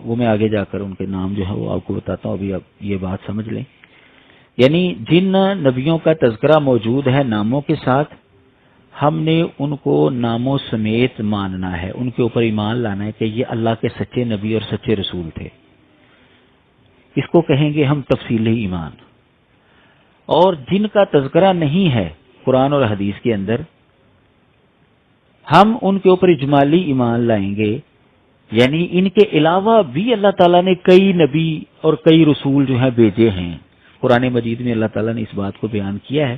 وہ میں آگے جا کر ان کے نام جو ہے وہ آپ کو بتاتا ہوں، ابھی آپ یہ بات سمجھ لیں۔ یعنی جن نبیوں کا تذکرہ موجود ہے ناموں کے ساتھ، ہم نے ان کو ناموں سمیت ماننا ہے، ان کے اوپر ایمان لانا ہے کہ یہ اللہ کے سچے نبی اور سچے رسول تھے۔ اس کو کہیں گے ہم تفصیلی ایمان۔ اور جن کا تذکرہ نہیں ہے قرآن اور حدیث کے اندر، ہم ان کے اوپر اجمالی ایمان لائیں گے، یعنی ان کے علاوہ بھی اللہ تعالیٰ نے کئی نبی اور کئی رسول جو ہیں بھیجے ہیں، قرآن مجید میں اللہ تعالیٰ نے اس بات کو بیان کیا ہے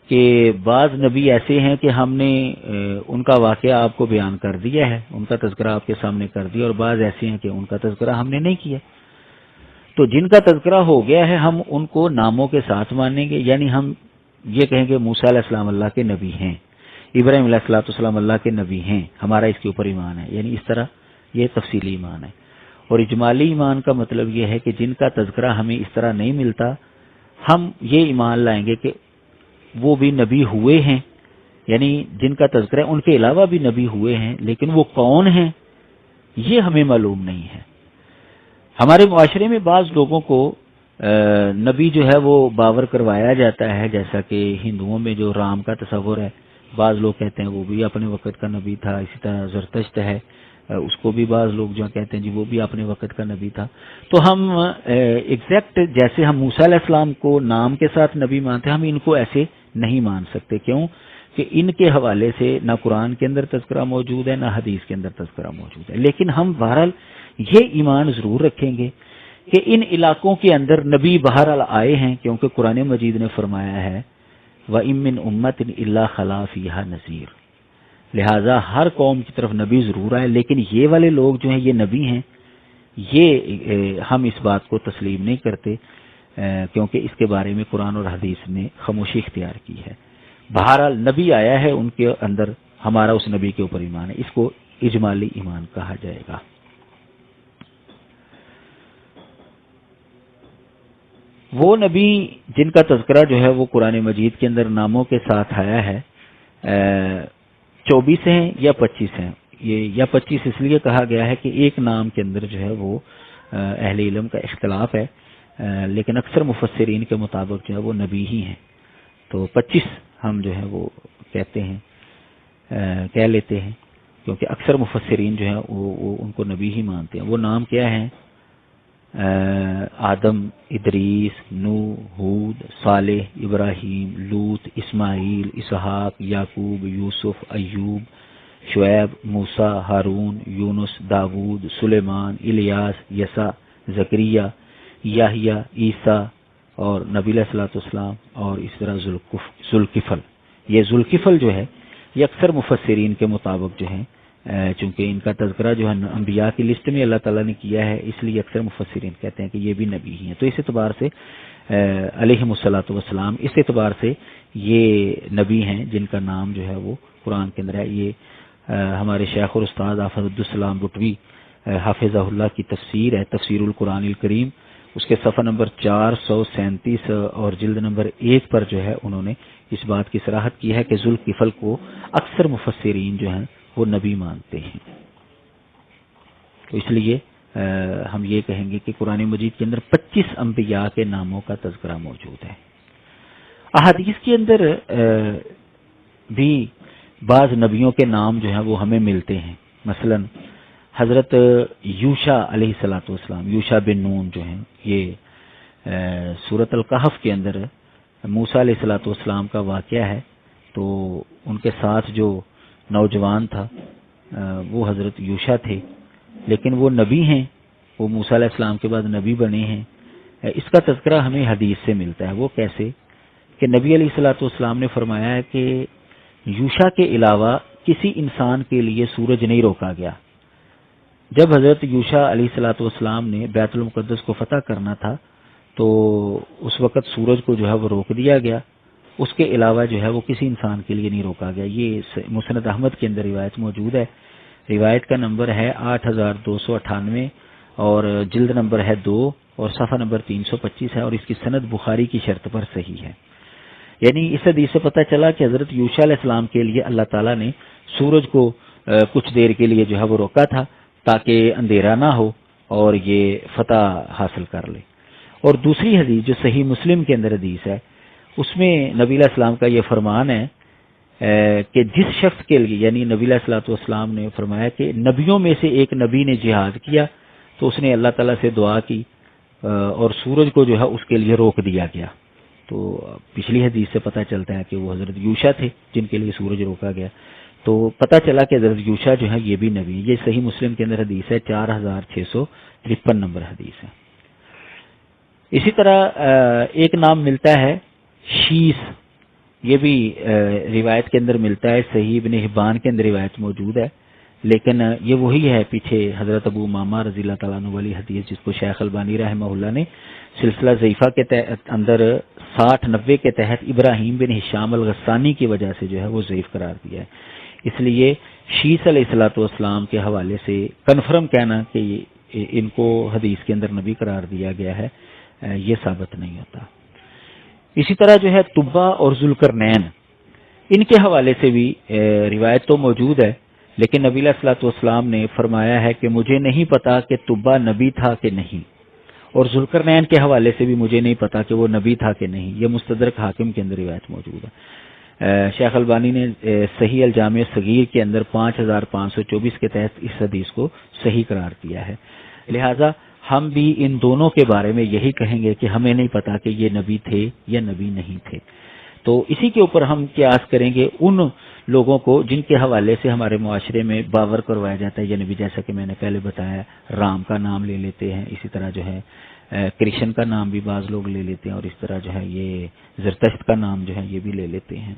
کہ بعض نبی ایسے ہیں کہ ہم نے ان کا واقعہ آپ کو بیان کر دیا ہے، ان کا تذکرہ آپ کے سامنے کر دیا، اور بعض ایسے ہیں کہ ان کا تذکرہ ہم نے نہیں کیا۔ تو جن کا تذکرہ ہو گیا ہے ہم ان کو ناموں کے ساتھ مانیں گے، یعنی ہم یہ کہیں گے موسیٰ علیہ السلام اللہ کے نبی ہیں، ابراہیم علیہ السلام اللہ کے نبی ہیں، ہمارا اس کے اوپر ایمان ہے، یعنی اس طرح یہ تفصیلی ایمان ہے۔ اور اجمالی ایمان کا مطلب یہ ہے کہ جن کا تذکرہ ہمیں اس طرح نہیں ملتا، ہم یہ ایمان لائیں گے کہ وہ بھی نبی ہوئے ہیں، یعنی جن کا تذکرہ ان کے علاوہ بھی نبی ہوئے ہیں، لیکن وہ کون ہیں یہ ہمیں معلوم نہیں ہے۔ ہمارے معاشرے میں بعض لوگوں کو نبی جو ہے وہ باور کروایا جاتا ہے، جیسا کہ ہندوؤں میں جو رام کا تصور ہے، بعض لوگ کہتے ہیں وہ بھی اپنے وقت کا نبی تھا، اسی طرح زرتشت ہے، اس کو بھی بعض لوگ جو کہتے ہیں جی وہ بھی اپنے وقت کا نبی تھا۔ تو ہم ایگزیکٹ جیسے ہم موسیٰ علیہ السلام کو نام کے ساتھ نبی مانتے ہیں، ہم ان کو ایسے نہیں مان سکتے۔ کیوں کہ ان کے حوالے سے نہ قرآن کے اندر تذکرہ موجود ہے، نہ حدیث کے اندر تذکرہ موجود ہے۔ لیکن ہم بہرحال یہ ایمان ضرور رکھیں گے کہ ان علاقوں کے اندر نبی بہرحال آئے ہیں، کیونکہ قرآن مجید نے فرمایا ہے وَإِن مِّنْ أُمَّةٍ إِلَّا خَلَا فِيهَا نَذِيرٌ، لہٰذا ہر قوم کی طرف نبی ضرور آئے، لیکن یہ والے لوگ جو ہیں یہ نبی ہیں، یہ ہم اس بات کو تسلیم نہیں کرتے، کیونکہ اس کے بارے میں قرآن اور حدیث نے خاموشی اختیار کی ہے۔ بہرحال نبی آیا ہے، ان کے اندر ہمارا اس نبی کے اوپر ایمان ہے، اس کو اجمالی ایمان کہا جائے گا۔ وہ نبی جن کا تذکرہ جو ہے وہ قرآن مجید کے اندر ناموں کے ساتھ آیا ہے، 24 ہیں یا 25 ہیں۔ یہ یا 25 اس لیے کہا گیا ہے کہ ایک نام کے اندر جو ہے وہ اہل علم کا اختلاف ہے، لیکن اکثر مفسرین کے مطابق جو ہے وہ نبی ہی ہیں، تو 25 ہم جو ہے وہ کہتے ہیں، کہہ لیتے ہیں، کیونکہ اکثر مفسرین جو ہیں وہ ان کو نبی ہی مانتے ہیں۔ وہ نام کیا ہیں؟ آدم، ادریس، نوح، ہود، صالح، ابراہیم، لوط، اسماعیل، اسحاق، یعقوب، یوسف، ایوب، شعیب، موسیٰ، ہارون، یونس، داود، سلیمان، الیاس، یسع، زکریا، یحییٰ، عیسیٰ اور نبی علیہ الصلوۃ والسلام، اور اس طرح ذوالکفل۔ یہ ذوالکفل جو ہے یہ اکثر مفسرین کے مطابق جو ہیں، چونکہ ان کا تذکرہ جو ہے انبیاء کی لسٹ میں اللہ تعالیٰ نے کیا ہے، اس لیے اکثر مفسرین کہتے ہیں کہ یہ بھی نبی ہی ہیں۔ تو اس اعتبار سے علیہم الصلوۃ والسلام اس اعتبار سے یہ نبی ہیں جن کا نام جو ہے وہ قرآن کے اندر ہے۔ یہ ہمارے شیخ اور استاد حافظ عبدالسلام بٹوی حافظہ اللہ کی تفسیر ہے، تفسیر القرآن الکریم، اس کے صفحہ نمبر 437 اور جلد نمبر 1 پر جو ہے انہوں نے اس بات کی صراحت کی ہے کہ ذوالکفل کو اکثر مفسرین جو ہیں وہ نبی مانتے ہیں۔ تو اس لیے ہم یہ کہیں گے کہ قرآن مجید کے اندر 25 انبیاء کے ناموں کا تذکرہ موجود ہے۔ احادیث کے اندر بھی بعض نبیوں کے نام جو ہیں وہ ہمیں ملتے ہیں، مثلا حضرت یوشع علیہ الصلوۃ والسلام، یوشع بن نون جو ہیں، یہ سورۃ الکہف کے اندر موسیٰ علیہ الصلوۃ والسلام کا واقعہ ہے۔ تو ان کے ساتھ جو نوجوان تھا وہ حضرت یوشع تھے، لیکن وہ نبی ہیں، وہ موسیٰ علیہ السلام کے بعد نبی بنے ہیں۔ اس کا تذکرہ ہمیں حدیث سے ملتا ہے۔ وہ کیسے کہ نبی علیہ الصلوۃ والسلام نے فرمایا ہے کہ یوشع کے علاوہ کسی انسان کے لیے سورج نہیں روکا گیا۔ جب حضرت یوشع علیہ الصلوۃ والسلام نے بیت المقدس کو فتح کرنا تھا تو اس وقت سورج کو جو ہے وہ روک دیا گیا، اس کے علاوہ جو ہے وہ کسی انسان کے لیے نہیں روکا گیا۔ یہ مسند احمد کے اندر روایت موجود ہے، روایت کا نمبر ہے 8298 اور جلد نمبر ہے 2 اور صفحہ نمبر 325 ہے، اور اس کی سند بخاری کی شرط پر صحیح ہے۔ یعنی اس حدیث سے پتہ چلا کہ حضرت یوشع علیہ السلام کے لیے اللہ تعالیٰ نے سورج کو کچھ دیر کے لیے جو ہے وہ روکا تھا تاکہ اندھیرا نہ ہو اور یہ فتح حاصل کر لے۔ اور دوسری حدیث جو صحیح مسلم کے اندر حدیث ہے، اس میں نبی علیہ السلام کا یہ فرمان ہے کہ جس شخص کے لیے، یعنی نبی علیہ الصلوۃ والسلام نے فرمایا کہ نبیوں میں سے ایک نبی نے جہاد کیا تو اس نے اللہ تعالیٰ سے دعا کی اور سورج کو جو ہے اس کے لیے روک دیا گیا۔ تو پچھلی حدیث سے پتہ چلتا ہے کہ وہ حضرت یوشع تھے جن کے لیے سورج روکا گیا۔ تو پتہ چلا کہ حضرت یوشع جو ہے یہ بھی نبی، یہ صحیح مسلم کے اندر حدیث ہے، 4653 نمبر حدیث ہے۔ اسی طرح ایک نام ملتا ہے شیس، یہ بھی روایت کے اندر ملتا ہے، صحیح ابن حبان کے اندر روایت موجود ہے، لیکن یہ وہی ہے پیچھے حضرت ابو امامہ رضی اللہ تعالیٰ عنہ والی حدیث، جس کو شیخ البانی رحمہ اللہ نے سلسلہ ضعیفہ کے اندر 60-90 کے تحت ابراہیم بن ہشام الغسانی کی وجہ سے جو ہے وہ ضعیف قرار دیا ہے۔ اس لیے شیس علیہ الصلوۃ والسلام کے حوالے سے کنفرم کہنا کہ ان کو حدیث کے اندر نبی قرار دیا گیا ہے یہ ثابت نہیں ہوتا۔ اسی طرح جو ہے طبا اور ذوالقرنین، ان کے حوالے سے بھی روایت تو موجود ہے، لیکن نبی علیہ الصلوۃ والسلام نے فرمایا ہے کہ مجھے نہیں پتا کہ طبا نبی تھا کہ نہیں، اور ذوالقرنین کے حوالے سے بھی مجھے نہیں پتا کہ وہ نبی تھا کہ نہیں، یہ مستدرک حاکم کے اندر روایت موجود ہے۔ شیخ البانی نے صحیح الجامع صغیر کے اندر 5524 کے تحت اس حدیث کو صحیح قرار دیا ہے۔ لہذا ہم بھی ان دونوں کے بارے میں یہی کہیں گے کہ ہمیں نہیں پتا کہ یہ نبی تھے یا نبی نہیں تھے۔ تو اسی کے اوپر ہم قیاس کریں گے ان لوگوں کو جن کے حوالے سے ہمارے معاشرے میں باور کروایا جاتا ہے یہ نبی، جیسا کہ میں نے پہلے بتایا، رام کا نام لے لیتے ہیں، اسی طرح جو ہے کرشن کا نام بھی بعض لوگ لے لیتے ہیں، اور اس طرح جو ہے یہ زرتشت کا نام جو ہے یہ بھی لے لیتے ہیں۔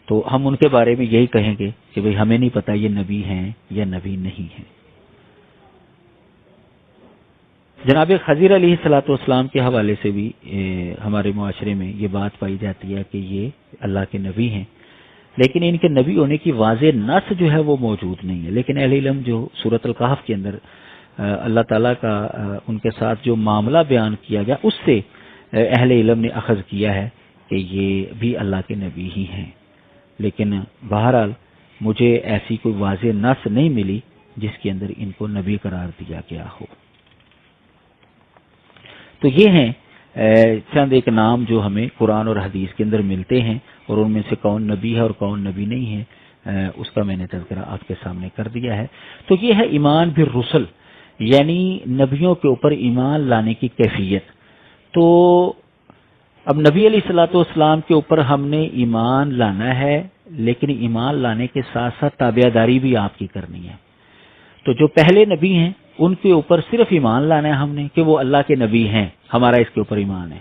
تو ہم ان کے بارے میں یہی کہیں گے کہ بھئی ہمیں نہیں پتا یہ نبی ہیں یا نبی نہیں ہیں۔ جناب خضر علیہ الصلوۃ والسلام کے حوالے سے بھی ہمارے معاشرے میں یہ بات پائی جاتی ہے کہ یہ اللہ کے نبی ہیں، لیکن ان کے نبی ہونے کی واضح نص جو ہے وہ موجود نہیں ہے، لیکن اہل علم جو سورۃ الکہف کے اندر اللہ تعالیٰ کا ان کے ساتھ جو معاملہ بیان کیا گیا اس سے اہل علم نے اخذ کیا ہے کہ یہ بھی اللہ کے نبی ہی ہیں، لیکن بہرحال مجھے ایسی کوئی واضح نص نہیں ملی جس کے اندر ان کو نبی قرار دیا گیا ہو۔ تو یہ ہیں چند ایک نام جو ہمیں قرآن اور حدیث کے اندر ملتے ہیں، اور ان میں سے کون نبی ہے اور کون نبی نہیں ہے اس کا میں نے تذکرہ آپ کے سامنے کر دیا ہے۔ تو یہ ہے ایمان بالرسل، یعنی نبیوں کے اوپر ایمان لانے کی کیفیت۔ تو اب نبی علیہ الصلوۃ والسلام کے اوپر ہم نے ایمان لانا ہے، لیکن ایمان لانے کے ساتھ ساتھ تابعداری بھی آپ کی کرنی ہے۔ تو جو پہلے نبی ہیں ان کے اوپر صرف ایمان لانا ہے ہم نے کہ وہ اللہ کے نبی ہیں، ہمارا اس کے اوپر ایمان ہے،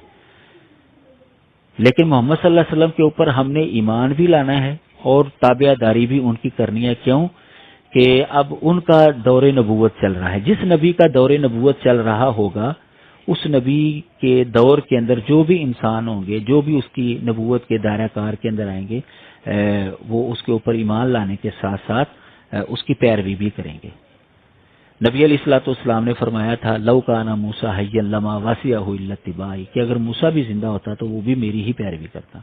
لیکن محمد صلی اللہ علیہ وسلم کے اوپر ہم نے ایمان بھی لانا ہے اور تابعداری بھی ان کی کرنی ہے۔ کیوں کہ اب ان کا دور نبوت چل رہا ہے، جس نبی کا دور نبوت چل رہا ہوگا اس نبی کے دور کے اندر جو بھی انسان ہوں گے، جو بھی اس کی نبوت کے دائرہ کار کے اندر آئیں گے، وہ اس کے اوپر ایمان لانے کے ساتھ ساتھ اس کی پیروی بھی کریں گے۔ نبی علیہ الصلوۃ والسلام نے فرمایا تھا لو کان موسیٰ حیا لما وسعہ الا اتباعی، کہ اگر موسیٰ بھی زندہ ہوتا تو وہ بھی میری ہی پیروی کرتا۔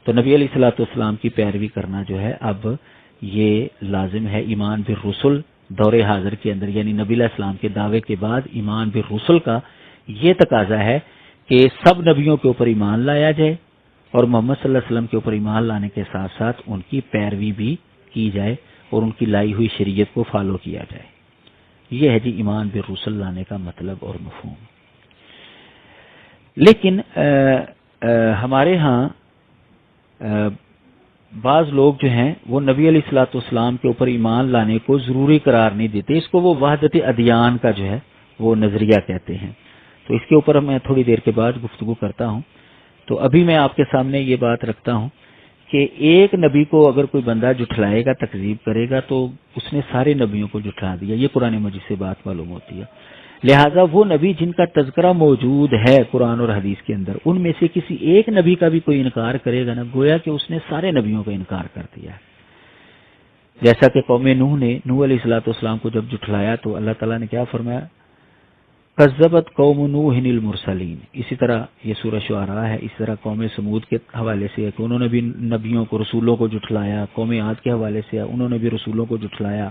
تو نبی علیہ الصلوۃ والسلام کی پیروی کرنا جو ہے اب یہ لازم ہے۔ ایمان بالرسل دور حاضر کے اندر، یعنی نبی علیہ السلام کے دعوے کے بعد ایمان بالرسل کا یہ تقاضا ہے کہ سب نبیوں کے اوپر ایمان لایا جائے اور محمد صلی اللہ علیہ وسلم کے اوپر ایمان لانے کے ساتھ ساتھ ان کی پیروی بھی کی جائے اور ان کی لائی ہوئی شریعت کو فالو کیا جائے۔ یہ ہے جی ایمان بالرسل لانے کا مطلب اور مفہوم۔ لیکن ہمارے ہاں بعض لوگ جو ہیں وہ نبی علیہ الصلوۃ والسلام کے اوپر ایمان لانے کو ضروری قرار نہیں دیتے، اس کو وہ وحدت ادیان کا جو ہے وہ نظریہ کہتے ہیں۔ تو اس کے اوپر میں تھوڑی دیر کے بعد گفتگو کرتا ہوں۔ تو ابھی میں آپ کے سامنے یہ بات رکھتا ہوں کہ ایک نبی کو اگر کوئی بندہ جھٹلائے گا، تکذیب کرے گا، تو اس نے سارے نبیوں کو جھٹلا دیا، یہ قرآن مجید سے بات معلوم ہوتی ہے۔ لہٰذا وہ نبی جن کا تذکرہ موجود ہے قرآن اور حدیث کے اندر، ان میں سے کسی ایک نبی کا بھی کوئی انکار کرے گا نا، گویا کہ اس نے سارے نبیوں کا انکار کر دیا ہے۔ جیسا کہ قوم نوح نے نوح علیہ الصلوۃ والسلام کو جب جھٹلایا تو اللہ تعالیٰ نے کیا فرمایا، کذبت قوم نوح المرسلین۔ اسی طرح یہ سورہ شعراء ہے۔ اس طرح قوم سمود کے حوالے سے ہے کہ انہوں نے بھی نبیوں کو، رسولوں کو جھٹلایا۔ قوم عاد کے حوالے سے ہے، انہوں نے بھی رسولوں کو جھٹلایا۔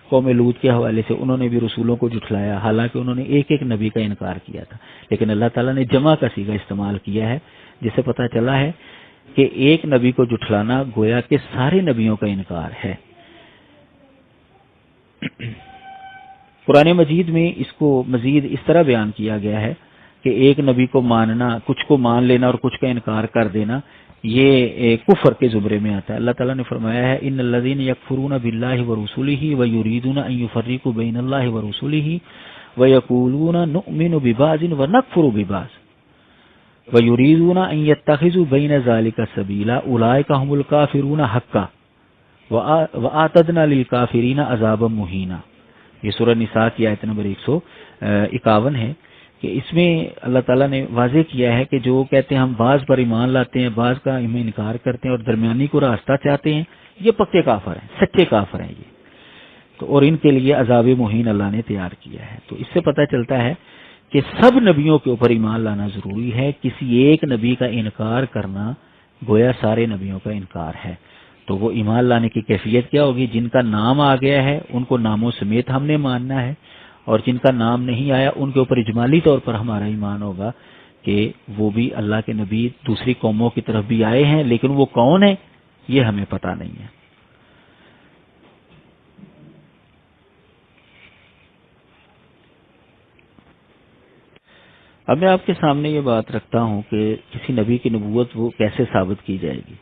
قوم لوط کے حوالے سے انہوں نے بھی رسولوں کو جھٹلایا، حالانکہ انہوں نے ایک ایک نبی کا انکار کیا تھا، لیکن اللہ تعالیٰ نے جمع کا صیغہ استعمال کیا ہے، جس سے پتہ چلا ہے کہ ایک نبی کو جھٹلانا گویا کہ سارے نبیوں کا انکار ہے۔ قرآن مجید میں اس کو مزید اس طرح بیان کیا گیا ہے کہ ایک نبی کو ماننا، کچھ کو مان لینا اور کچھ کا انکار کر دینا، یہ کفر کے زمرے میں آتا ہے۔ اللہ تعالیٰ نے فرمایا ہے ان الذین یکفرون باللہ ورسولہ ویریدون ان یفرقوا بین اللہ ورسولہ وَيَقُولُونَ نُؤْمِنُ بِبَعْضٍ وَنَكْفُرُ بِبَعْضٍ وَيُرِيدُونَ أَن يَتَّخِذُوا بَيْنَ ذَلِكَ سَبِيلًا أُولَٰئِكَ هُمُ الْكَافِرُونَ حَقًّا وَأَعْتَدْنَا لِلْكَافِرِينَ عَذَابًا مُهِينًا۔ یہ سورہ نساء کی آیت نمبر 151 ہے کہ اس میں اللہ تعالیٰ نے واضح کیا ہے کہ جو کہتے ہیں ہم بعض پر ایمان لاتے ہیں، بعض کا ہمیں انکار کرتے ہیں اور درمیانی کو راستہ چاہتے ہیں، یہ پکے کافر ہیں، سچے کافر ہیں یہ تو، اور ان کے لیے عذاب مہین اللہ نے تیار کیا ہے۔ تو اس سے پتہ چلتا ہے کہ سب نبیوں کے اوپر ایمان لانا ضروری ہے، کسی ایک نبی کا انکار کرنا گویا سارے نبیوں کا انکار ہے۔ تو وہ ایمان لانے کی کیفیت کیا ہوگی؟ جن کا نام آ گیا ہے ان کو ناموں سمیت ہم نے ماننا ہے، اور جن کا نام نہیں آیا ان کے اوپر اجمالی طور پر ہمارا ایمان ہوگا کہ وہ بھی اللہ کے نبی دوسری قوموں کی طرف بھی آئے ہیں، لیکن وہ کون ہیں یہ ہمیں پتہ نہیں ہے۔ اب میں آپ کے سامنے یہ بات رکھتا ہوں کہ کسی نبی کی نبوت وہ کیسے ثابت کی جائے گی۔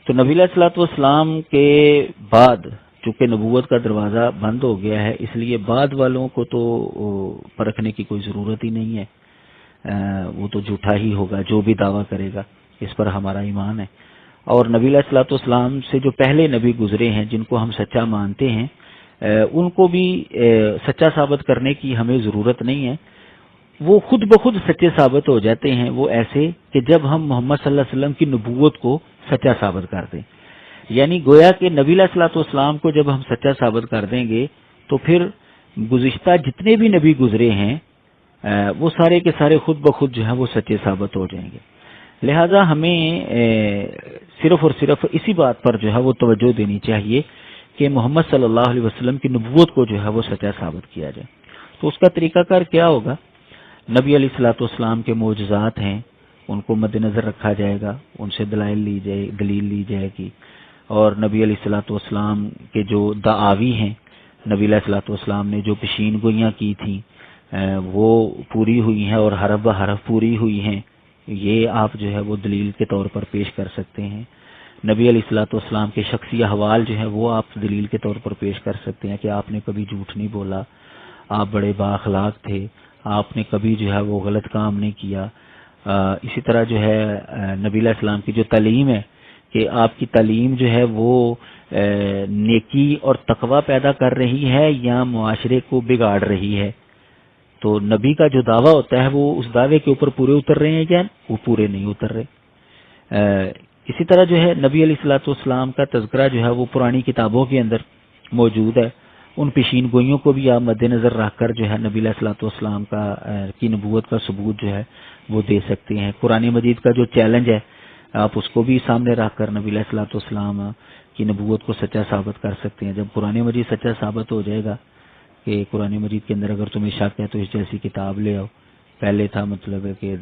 تو نبی علیہ الصلوۃ والسلام کے بعد چونکہ نبوت کا دروازہ بند ہو گیا ہے، اس لیے بعد والوں کو تو پرکھنے کی کوئی ضرورت ہی نہیں ہے، وہ تو جھوٹا ہی ہوگا جو بھی دعویٰ کرے گا، اس پر ہمارا ایمان ہے۔ اور نبی علیہ الصلوۃ والسلام سے جو پہلے نبی گزرے ہیں جن کو ہم سچا مانتے ہیں، ان کو بھی سچا ثابت کرنے کی ہمیں ضرورت نہیں ہے، وہ خود بخود سچے ثابت ہو جاتے ہیں۔ وہ ایسے کہ جب ہم محمد صلی اللہ علیہ وسلم کی نبوت کو سچا ثابت کر دیں، یعنی گویا کہ نبی علیہ الصلوۃ والسلام کو جب ہم سچا ثابت کر دیں گے تو پھر گزشتہ جتنے بھی نبی گزرے ہیں وہ سارے کے سارے خود بخود جو ہے وہ سچے ثابت ہو جائیں گے۔ لہذا ہمیں صرف اور صرف اسی بات پر جو ہے وہ توجہ دینی چاہیے کہ محمد صلی اللہ علیہ وسلم کی نبوت کو جو ہے وہ سچا ثابت کیا جائے۔ تو اس کا طریقہ کار کیا ہوگا؟ نبی علیہ الصلوۃ والسلام کے معجزات ہیں، ان کو مد نظر رکھا جائے گا، ان سے دلیل لی جائے گی، اور نبی علیہ الصلوۃ والسلام کے جو دعاوی ہیں، نبی علیہ الصلوۃ والسلام نے جو پیشین گوئیاں کی تھیں وہ پوری ہوئی ہیں اور حرف بحرف پوری ہوئی ہیں، یہ آپ جو ہے وہ دلیل کے طور پر پیش کر سکتے ہیں۔ نبی علیہ الصلوۃ والسلام کے شخصی احوال جو ہے وہ آپ دلیل کے طور پر پیش کر سکتے ہیں کہ آپ نے کبھی جھوٹ نہیں بولا، آپ بڑے بااخلاق تھے، آپ نے کبھی جو ہے وہ غلط کام نہیں کیا۔ اسی طرح جو ہے نبی علیہ السلام کی جو تعلیم ہے کہ آپ کی تعلیم جو ہے وہ نیکی اور تقوی پیدا کر رہی ہے یا معاشرے کو بگاڑ رہی ہے، تو نبی کا جو دعویٰ ہوتا ہے وہ اس دعوے کے اوپر پورے اتر رہے ہیں یا وہ پورے نہیں اتر رہے۔ اسی طرح جو ہے نبی علیہ الصلوۃ والسلام کا تذکرہ جو ہے وہ پرانی کتابوں کے اندر موجود ہے، ان پیشین گوئیوں کو بھی آپ مد نظر رکھ کر جو ہے نبی علیہ الصلوۃ والسلام کی نبوت کا ثبوت جو ہے وہ دے سکتے ہیں۔ قرآن مجید کا جو چیلنج ہے آپ اس کو بھی سامنے رکھ کر نبی علیہ الصلوۃ والسلام کی نبوت کو سچا ثابت کر سکتے ہیں۔ جب قرآن مجید سچا ثابت ہو جائے گا کہ قرآن مجید کے اندر اگر تمہیں شک ہے تو اس جیسی کتاب لے آؤ، پہلے تھا مطلب ہے کہ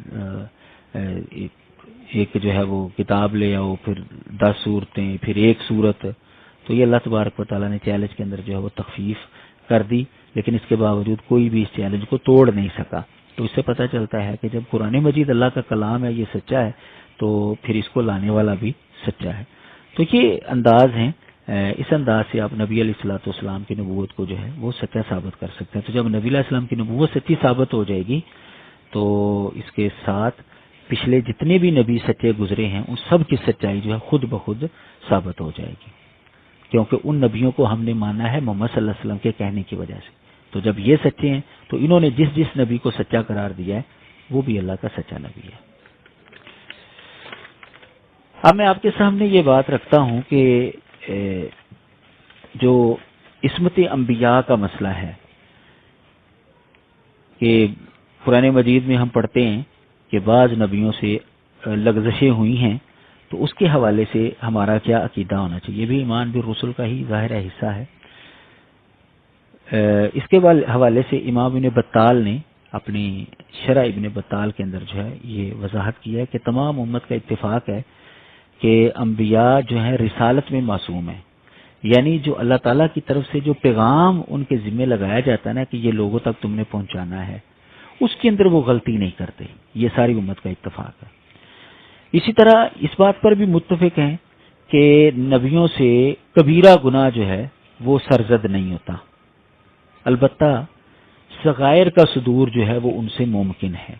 ایک جو ہے وہ کتاب لے آؤ، پھر 10 صورتیں، پھر ایک صورت، تو یہ اللہ تبارک و تعالیٰ نے چیلنج کے اندر جو ہے وہ تخفیف کر دی، لیکن اس کے باوجود کوئی بھی اس چیلنج کو توڑ نہیں سکا۔ تو اس سے پتہ چلتا ہے کہ جب قرآن مجید اللہ کا کلام ہے، یہ سچا ہے، تو پھر اس کو لانے والا بھی سچا ہے۔ تو یہ انداز ہیں، اس انداز سے آپ نبی علیہ الصلوۃ والسلام کی نبوت کو جو ہے وہ سچا ثابت کر سکتے ہیں۔ تو جب نبی علیہ السلام کی نبوت سچی ثابت ہو جائے گی تو اس کے ساتھ پچھلے جتنے بھی نبی سچے گزرے ہیں ان سب کی سچائی جو ہے خود بخود ثابت ہو جائے گی، کیونکہ ان نبیوں کو ہم نے مانا ہے محمد صلی اللہ علیہ وسلم کے کہنے کی وجہ سے۔ تو جب یہ سچے ہیں تو انہوں نے جس نبی کو سچا قرار دیا ہے وہ بھی اللہ کا سچا نبی ہے۔ اب میں آپ کے سامنے یہ بات رکھتا ہوں کہ جو عصمت انبیاء کا مسئلہ ہے کہ قرآن مجید میں ہم پڑھتے ہیں کہ بعض نبیوں سے لغزشیں ہوئی ہیں، تو اس کے حوالے سے ہمارا کیا عقیدہ ہونا چاہیے؟ یہ بھی ایمان بالرسل کا ہی ظاہر حصہ ہے۔ اس کے حوالے سے امام ابن بطال نے اپنی شرح ابن بطال کے اندر جو ہے یہ وضاحت کی ہے کہ تمام امت کا اتفاق ہے کہ انبیاء جو ہیں رسالت میں معصوم ہیں، یعنی جو اللہ تعالیٰ کی طرف سے جو پیغام ان کے ذمہ لگایا جاتا ہے نا کہ یہ لوگوں تک تم نے پہنچانا ہے، اس کے اندر وہ غلطی نہیں کرتے، یہ ساری امت کا اتفاق ہے۔ اسی طرح اس بات پر بھی متفق ہیں کہ نبیوں سے کبیرہ گناہ جو ہے وہ سرزد نہیں ہوتا، البتہ صغائر کا صدور جو ہے وہ ان سے ممکن ہے۔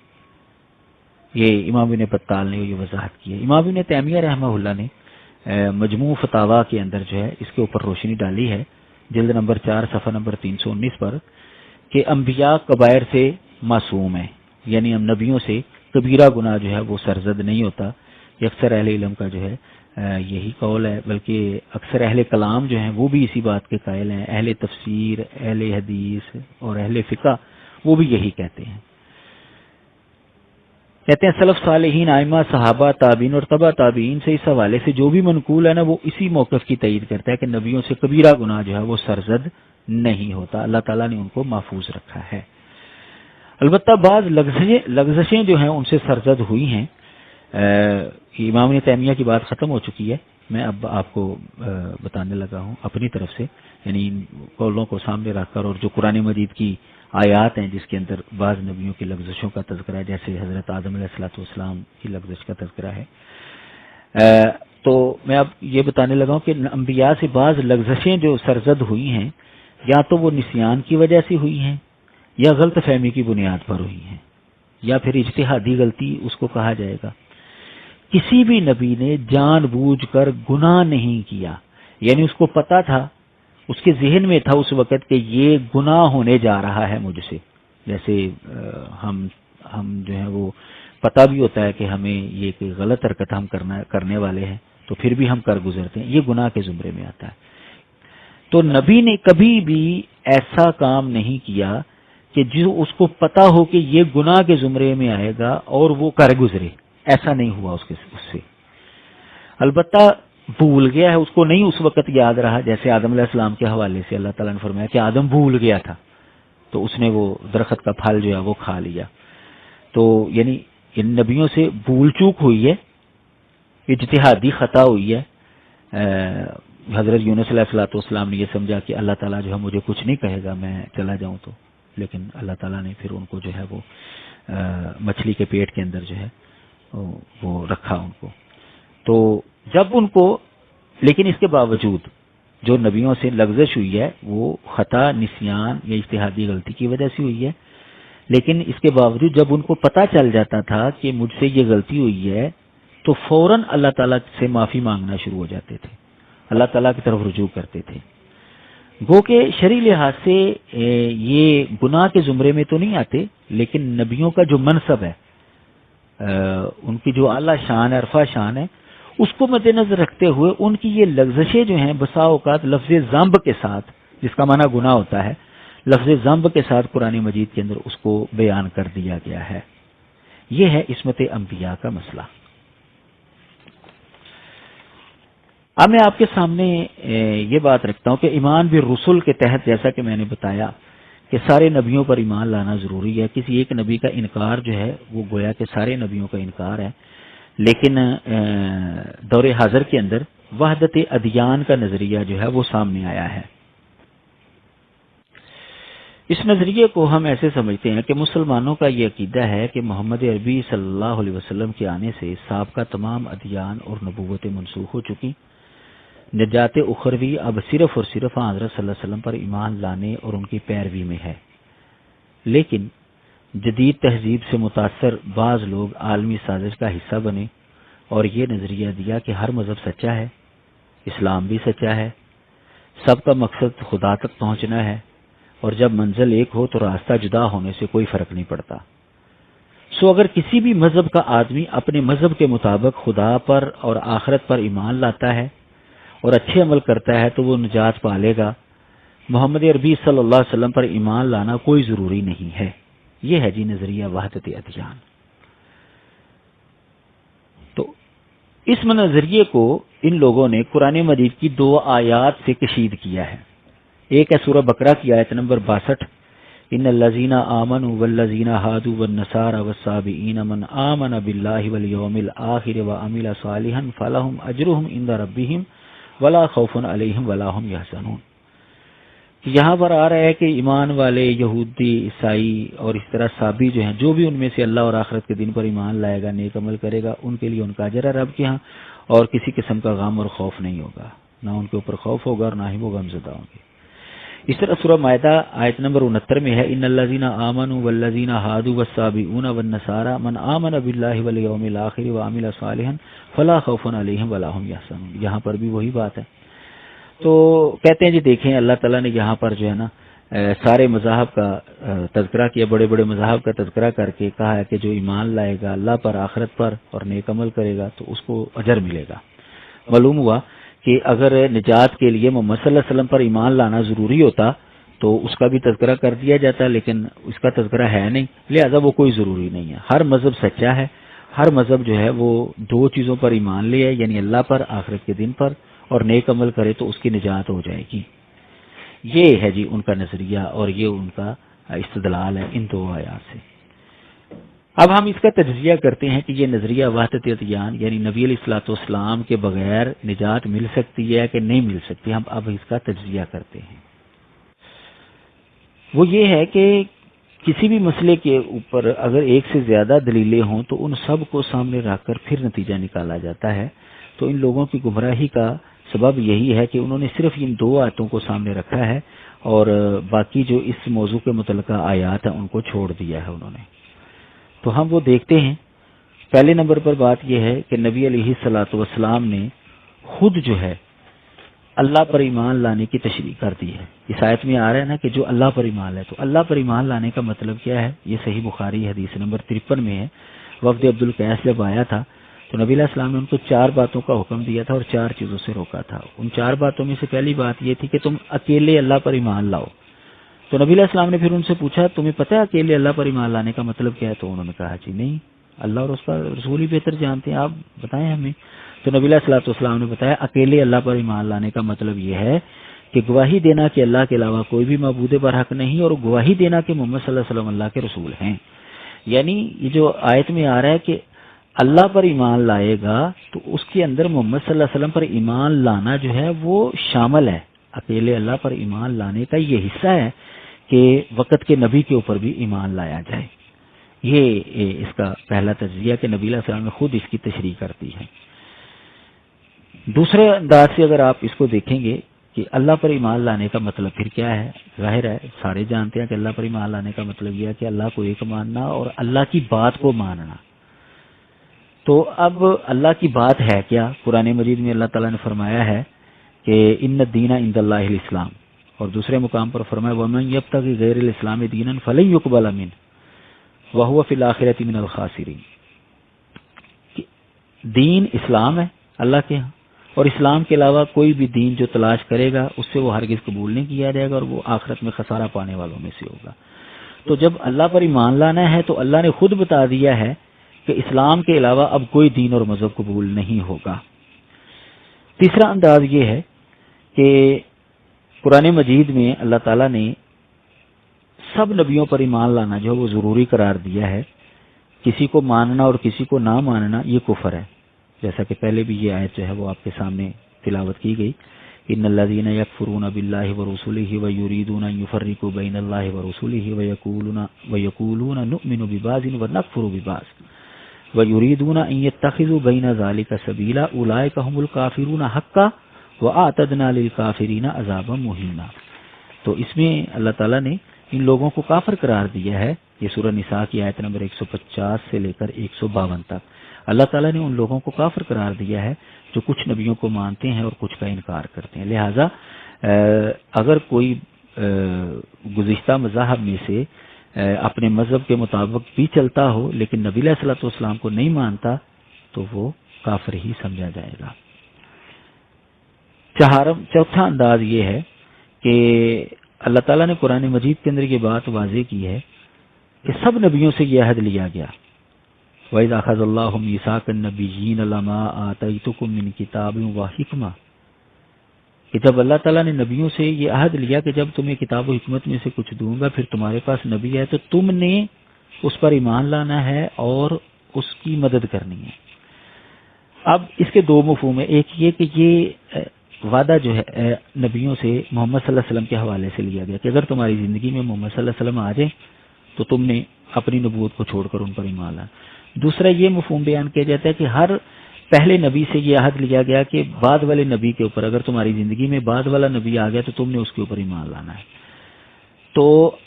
یہ امام ابن بطال نے یہ وضاحت کی ہے۔ امام ابن تیمیہ رحمہ اللہ نے مجموع فتاویٰ کے اندر جو ہے اس کے اوپر روشنی ڈالی ہے، جلد نمبر 4 صفحہ نمبر 319 پر، کہ انبیاء کبائر سے معصوم ہیں، یعنی ہم نبیوں سے کبیرہ گناہ جو ہے وہ سرزد نہیں ہوتا۔ یہ اکثر اہل علم کا جو ہے یہی قول ہے، بلکہ اکثر اہل کلام جو ہیں وہ بھی اسی بات کے قائل ہیں، اہل تفسیر، اہل حدیث اور اہل فقہ وہ بھی یہی کہتے ہیں۔ کہتے ہیں سلف صالحین، ائمہ، صحابہ، تابعین اور تبع تابعین سے اس حوالے سے جو بھی منقول ہے نا، وہ اسی موقف کی تائید کرتا ہے کہ نبیوں سے کبیرہ گناہ جو ہے وہ سرزد نہیں ہوتا، اللہ تعالیٰ نے ان کو محفوظ رکھا ہے۔ البتہ بعض لغزشیں جو ہیں ان سے سرزد ہوئی ہیں۔ امام ابن تیمیہ کی بات ختم ہو چکی ہے، میں اب آپ کو بتانے لگا ہوں اپنی طرف سے، یعنی ان قولوں کو سامنے رکھ کر، اور جو قرآن مجید کی آیات ہیں جس کے اندر بعض نبیوں کی لغزشوں کا تذکرہ ہے، جیسے حضرت آدم علیہ الصلوۃ والسلام کی لغزش کا تذکرہ ہے، تو میں اب یہ بتانے لگا ہوں کہ انبیاء سے بعض لغزشیں جو سرزد ہوئی ہیں، یا تو وہ نسیان کی وجہ سے ہوئی ہیں، یا غلط فہمی کی بنیاد پر ہوئی ہیں، یا پھر اجتہادی غلطی اس کو کہا جائے گا۔ کسی بھی نبی نے جان بوجھ کر گناہ نہیں کیا، یعنی اس کو پتا تھا، اس کے ذہن میں تھا اس وقت کہ یہ گناہ ہونے جا رہا ہے مجھ سے، جیسے ہم جو ہے وہ پتہ بھی ہوتا ہے کہ ہمیں یہ کہ غلط حرکت ہم کرنے والے ہیں، تو پھر بھی ہم کر گزرتے ہیں، یہ گناہ کے زمرے میں آتا ہے۔ تو نبی نے کبھی بھی ایسا کام نہیں کیا کہ جو اس کو پتا ہو کہ یہ گناہ کے زمرے میں آئے گا اور وہ کر گزرے، ایسا نہیں ہوا اس سے۔ البتہ بھول گیا ہے، اس کو نہیں اس وقت یاد رہا، جیسے آدم علیہ السلام کے حوالے سے اللہ تعالیٰ نے فرمایا کہ آدم بھول گیا تھا، تو اس نے وہ درخت کا پھل جو ہے وہ کھا لیا۔ تو یعنی ان نبیوں سے بھول چوک ہوئی ہے، اجتہادی خطا ہوئی ہے۔ حضرت یونس علیہ الصلوۃ والسلام نے یہ سمجھا کہ اللہ تعالیٰ جو ہے مجھے کچھ نہیں کہے گا، میں چلا جاؤں تو، لیکن اللہ تعالیٰ نے پھر ان کو جو ہے وہ مچھلی کے پیٹ کے اندر جو ہے وہ رکھا ان کو۔ تو جب ان کو، لیکن اس کے باوجود جو نبیوں سے لغزش ہوئی ہے وہ خطا، نسیان یا اجتہادی غلطی کی وجہ سے ہوئی ہے، لیکن اس کے باوجود جب ان کو پتہ چل جاتا تھا کہ مجھ سے یہ غلطی ہوئی ہے، تو فوراً اللہ تعالیٰ سے معافی مانگنا شروع ہو جاتے تھے، اللہ تعالیٰ کی طرف رجوع کرتے تھے۔ گو کہ شرعی لحاظ سے یہ گناہ کے زمرے میں تو نہیں آتے، لیکن نبیوں کا جو منصب ہے، ان کی جو اعلیٰ شان ہے، عرفہ شان ہے، اس کو مد نظر رکھتے ہوئے ان کی یہ لغزشیں جو ہیں بسا اوقات لفظ ذنب کے ساتھ، جس کا معنی گناہ ہوتا ہے، لفظ ذنب کے ساتھ قرآن مجید کے اندر اس کو بیان کر دیا گیا ہے۔ یہ ہے عصمت انبیاء کا مسئلہ۔ اب میں آپ کے سامنے یہ بات رکھتا ہوں کہ ایمان بالرسل کے تحت، جیسا کہ میں نے بتایا کہ سارے نبیوں پر ایمان لانا ضروری ہے، کسی ایک نبی کا انکار جو ہے وہ گویا کہ سارے نبیوں کا انکار ہے، لیکن دور حاضر کے اندر وحدت ادیان کا نظریہ جو ہے وہ سامنے آیا ہے۔ اس نظریے کو ہم ایسے سمجھتے ہیں کہ مسلمانوں کا یہ عقیدہ ہے کہ محمد عربی صلی اللہ علیہ وسلم کے آنے سے سابقہ تمام ادیان اور نبوتیں منسوخ ہو چکی، نجات اخروی اب صرف اور صرف حضرت صلی اللہ علیہ وسلم پر ایمان لانے اور ان کی پیروی میں ہے۔ لیکن جدید تہذیب سے متاثر بعض لوگ عالمی سازش کا حصہ بنے اور یہ نظریہ دیا کہ ہر مذہب سچا ہے، اسلام بھی سچا ہے، سب کا مقصد خدا تک پہنچنا ہے، اور جب منزل ایک ہو تو راستہ جدا ہونے سے کوئی فرق نہیں پڑتا۔ سو اگر کسی بھی مذہب کا آدمی اپنے مذہب کے مطابق خدا پر اور آخرت پر ایمان لاتا ہے اور اچھے عمل کرتا ہے تو وہ نجات پا لے گا۔ محمد عربی صلی اللہ علیہ وسلم پر ایمان لانا کوئی ضروری نہیں ہے۔ یہ ہے جی نظریہ وحدت ادیان۔ تو اس نظریے کو ان لوگوں نے قرآن مجید کی 2 آیات سے کشید کیا ہے۔ ایک ہے سورہ بقرہ کی آیت نمبر 62، ان الذین آمنوا والذین ہادوا والنصارى والصابئین من آمن باللہ والیوم الآخر وعمل صالحا فلہم اجرہم عند ربہم ولا خوف علیہم ولا ہم یحزنون۔ یہاں پر آ رہا ہے کہ ایمان والے یہودی، عیسائی اور اس طرح صابی جو ہیں، جو بھی ان میں سے اللہ اور آخرت کے دن پر ایمان لائے گا، نیک عمل کرے گا، ان کے لیے ان کا اجر ہے رب کے ہاں، اور کسی قسم کا غم اور خوف نہیں ہوگا، نہ ان کے اوپر خوف ہوگا اور نہ ہی وہ غم زدہ ہوں گے۔ اس طرح سورہ مائدہ آیت نمبر 69 میں ہے ان الذین آمنوا والذین ہادوا والصابئون والنصارى من آمن باللہ والیوم الآخر وعمل صالحا فلا خوف علیہم ولا هم یحزنون. یہاں پر بھی وہی بات ہے. تو کہتے ہیں جی دیکھیں اللہ تعالیٰ نے یہاں پر جو ہے نا سارے مذاہب کا تذکرہ کیا، بڑے بڑے مذاہب کا تذکرہ کر کے کہا ہے کہ جو ایمان لائے گا اللہ پر، آخرت پر اور نیک عمل کرے گا تو اس کو اجر ملے گا. معلوم ہوا کہ اگر نجات کے لیے محمد صلی اللہ علیہ وسلم پر ایمان لانا ضروری ہوتا تو اس کا بھی تذکرہ کر دیا جاتا، لیکن اس کا تذکرہ ہے نہیں، لہذا وہ کوئی ضروری نہیں ہے. ہر مذہب سچا ہے، ہر مذہب جو ہے وہ دو چیزوں پر ایمان لے ہے، یعنی اللہ پر، آخرت کے دن پر، اور نیک عمل کرے تو اس کی نجات ہو جائے گی. یہ ہے جی ان کا نظریہ اور یہ ان کا استدلال ہے ان دو آیات سے. اب ہم اس کا تجزیہ کرتے ہیں کہ یہ نظریہ وحدت ادیان یعنی نبی علیہ الصلوۃ والسلام کے بغیر نجات مل سکتی ہے کہ نہیں مل سکتی. ہم اب اس کا تجزیہ کرتے ہیں. وہ یہ ہے کہ کسی بھی مسئلے کے اوپر اگر ایک سے زیادہ دلیلیں ہوں تو ان سب کو سامنے رکھ کر پھر نتیجہ نکالا جاتا ہے. تو ان لوگوں کی گمراہی کا سبب یہی ہے کہ انہوں نے صرف ان دو آیتوں کو سامنے رکھا ہے اور باقی جو اس موضوع کے متعلقہ آیات ہیں ان کو چھوڑ دیا ہے انہوں نے. تو ہم وہ دیکھتے ہیں. پہلے نمبر پر بات یہ ہے کہ نبی علیہ الصلوۃ والسلام نے خود جو ہے اللہ پر ایمان لانے کی تشریح کر دی ہے. اس آیت میں آ رہا ہے نا کہ جو اللہ پر ایمان ہے، تو اللہ پر ایمان لانے کا مطلب کیا ہے؟ یہ صحیح بخاری حدیث نمبر 53 میں ہے. وفد عبد القیس جب آیا تھا تو نبی علیہ السلام نے ان کو 4 باتوں کا حکم دیا تھا اور 4 چیزوں سے روکا تھا. ان 4 باتوں میں سے پہلی بات یہ تھی کہ تم اکیلے اللہ پر ایمان لاؤ. تو نبی علیہ السلام نے پھر ان سے پوچھا تمہیں پتہ ہے اکیلے اللہ پر ایمان لانے کا مطلب کیا ہے؟ تو انہوں نے کہا جی نہیں، اللہ اور اس کا رسول ہی بہتر جانتے ہیں، آپ بتائیں ہمیں. تو نبی علیہ السلام نے بتایا اکیلے اللہ پر ایمان لانے کا مطلب یہ ہے کہ گواہی دینا کہ اللہ کے علاوہ کوئی بھی معبود برحق نہیں اور گواہی دینا کہ محمد صلی اللہ علیہ وسلم اللہ کے رسول ہیں. یعنی یہ جو آیت میں آ رہا ہے کہ اللہ پر ایمان لائے گا تو اس کے اندر محمد صلی اللہ علیہ وسلم پر ایمان لانا جو ہے وہ شامل ہے. اکیلے اللہ پر ایمان لانے کا یہ حصہ ہے کہ وقت کے نبی کے اوپر بھی ایمان لایا جائے. یہ اس کا پہلا تجزیہ کہ نبی علیہ السلام نے خود اس کی تشریح کر دی ہے. دوسرے انداز سے اگر آپ اس کو دیکھیں گے کہ اللہ پر ایمان لانے کا مطلب پھر کیا ہے، ظاہر ہے سارے جانتے ہیں کہ اللہ پر ایمان لانے کا مطلب یہ ہے کہ اللہ کو ایک ماننا اور اللہ کی بات کو ماننا. تو اب اللہ کی بات ہے کیا؟ قرآن مجید میں اللہ تعالیٰ نے فرمایا ہے کہ ان الدین عند اللہ الاسلام، اور دوسرے مقام پر فرمایا ومن یبتغی غیر الاسلام دینا فلن یقبل منہ وہو فی الآخرۃ من الخاسرین. دین اسلام ہے اللہ کے ہاں، اور اسلام کے علاوہ کوئی بھی دین جو تلاش کرے گا اس سے وہ ہرگز قبول نہیں کیا جائے گا اور وہ آخرت میں خسارہ پانے والوں میں سے ہوگا. تو جب اللہ پر ایمان لانا ہے تو اللہ نے خود بتا دیا ہے کہ اسلام کے علاوہ اب کوئی دین اور مذہب قبول نہیں ہوگا. تیسرا انداز یہ ہے کہ قرآن مجید میں اللہ تعالیٰ نے سب نبیوں پر ایمان لانا جو وہ ضروری قرار دیا ہے. کسی کو ماننا اور کسی کو نہ ماننا یہ کفر ہے، جیسا کہ پہلے بھی یہ آیت جو ہے وہ آپ کے سامنے تلاوت کی گئی. ان الذین یکفرون باللہ ورسلہ ویریدون ان یفرقوا بین اللہ ورسلہ ویقولون نؤمن ببعض ونکفر ببعض ویریدون ان یتخذوا بین ذلک سبیلا اولئک هم الکافرون حقا واعتدنا للکافرین عذابا مہینا. تو اس میں اللہ تعالیٰ نے ان لوگوں کو کافر قرار دیا ہے. یہ سورہ نساء کی آیت نمبر 150 سے لے کر 152 تک اللہ تعالیٰ نے ان لوگوں کو کافر قرار دیا ہے جو کچھ نبیوں کو مانتے ہیں اور کچھ کا انکار کرتے ہیں. لہٰذا اگر کوئی گزشتہ مذاہب میں سے اپنے مذہب کے مطابق بھی چلتا ہو لیکن نبی علیہ الصلوۃ والسلام کو نہیں مانتا تو وہ کافر ہی سمجھا جائے گا. چوتھا انداز یہ ہے کہ اللہ تعالیٰ نے قرآن مجید کے اندر یہ بات واضح کی ہے کہ سب نبیوں سے یہ عہد لیا گیا وَإِذْ أَخَذَ اللَّهُ مِيثَاقَ النَّبِيِّينَ لَمَا آتَيْتُكُم مِّن كِتَابٍ وَحِكْمَةٍ، کہ جب اللہ تعالیٰ نے نبیوں سے یہ عہد لیا کہ جب تمہیں کتاب و حکمت میں سے کچھ دوں گا پھر تمہارے پاس نبی ہے تو تم نے اس پر ایمان لانا ہے اور اس کی مدد کرنی ہے. اب اس کے 2 مفہوم ہیں. ایک یہ کہ یہ وعدہ جو ہے نبیوں سے محمد صلی اللہ علیہ وسلم کے حوالے سے لیا گیا کہ اگر تمہاری زندگی میں محمد صلی اللہ علیہ وسلم آ جائیں تو تم نے اپنی نبوت کو چھوڑ کر ان پر ایمان لانا. دوسرا یہ مفہوم بیان کیا جاتا ہے کہ ہر پہلے نبی سے یہ عہد لیا گیا کہ بعد والے نبی کے اوپر اگر تمہاری زندگی میں بعد والا نبی آ گیا تو تم نے اس کے اوپر ایمان لانا ہے۔ تو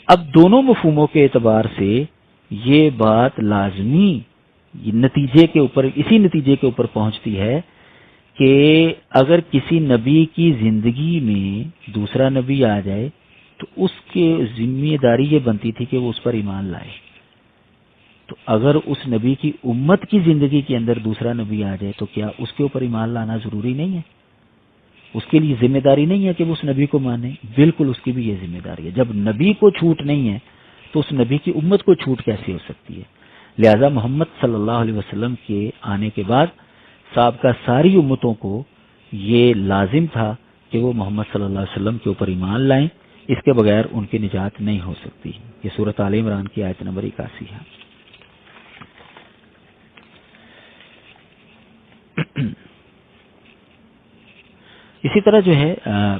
اب دونوں مفہوموں کے اعتبار سے یہ بات لازمی نتیجے کے اوپر، اسی نتیجے کے اوپر پہنچتی ہے کہ اگر کسی نبی کی زندگی میں دوسرا نبی آ جائے تو اس کی ذمہ داری یہ بنتی تھی کہ وہ اس پر ایمان لائے۔ تو اگر اس نبی کی امت کی زندگی کے اندر دوسرا نبی آ جائے تو کیا اس کے اوپر ایمان لانا ضروری نہیں ہے؟ اس کے لیے ذمہ داری نہیں ہے کہ وہ اس نبی کو مانے؟ بالکل اس کی بھی یہ ذمہ داری ہے۔ جب نبی کو چھوٹ نہیں ہے تو اس نبی کی امت کو چھوٹ کیسے ہو سکتی ہے؟ لہذا محمد صلی اللہ علیہ وسلم کے آنے کے بعد سابقہ ساری امتوں کو یہ لازم تھا کہ وہ محمد صلی اللہ علیہ وسلم کے اوپر ایمان لائیں، اس کے بغیر ان کی نجات نہیں ہو سکتی۔ یہ سورۃ آل عمران کی آیت نمبر 81 ہے۔ اسی طرح جو ہے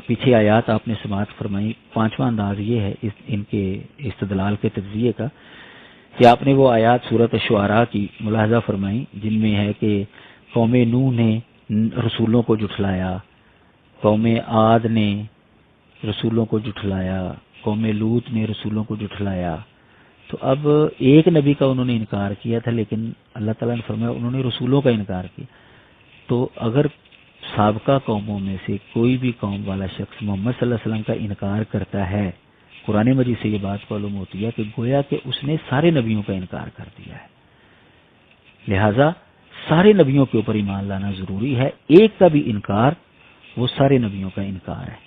پیچھے آیات آپ نے سماعت فرمائی، پانچواں انداز یہ ہے ان کے استدلال کے تجزیے کا کہ آپ نے وہ آیات سورۃ شعراء کی ملاحظہ فرمائی جن میں ہے کہ قوم نوح نے رسولوں کو جھٹلایا، قوم عاد نے رسولوں کو جھٹلایا، قوم لوط نے رسولوں کو جھٹلایا۔ تو اب ایک نبی کا انہوں نے انکار کیا تھا، لیکن اللہ تعالیٰ نے فرمایا انہوں نے رسولوں کا انکار کیا۔ تو اگر سابقہ قوموں میں سے کوئی بھی قوم والا شخص محمد صلی اللہ علیہ وسلم کا انکار کرتا ہے، قرآن مجید سے یہ بات معلوم ہوتی ہے کہ گویا کہ اس نے سارے نبیوں کا انکار کر دیا ہے۔ لہذا سارے نبیوں کے اوپر ایمان لانا ضروری ہے، ایک کا بھی انکار وہ سارے نبیوں کا انکار ہے۔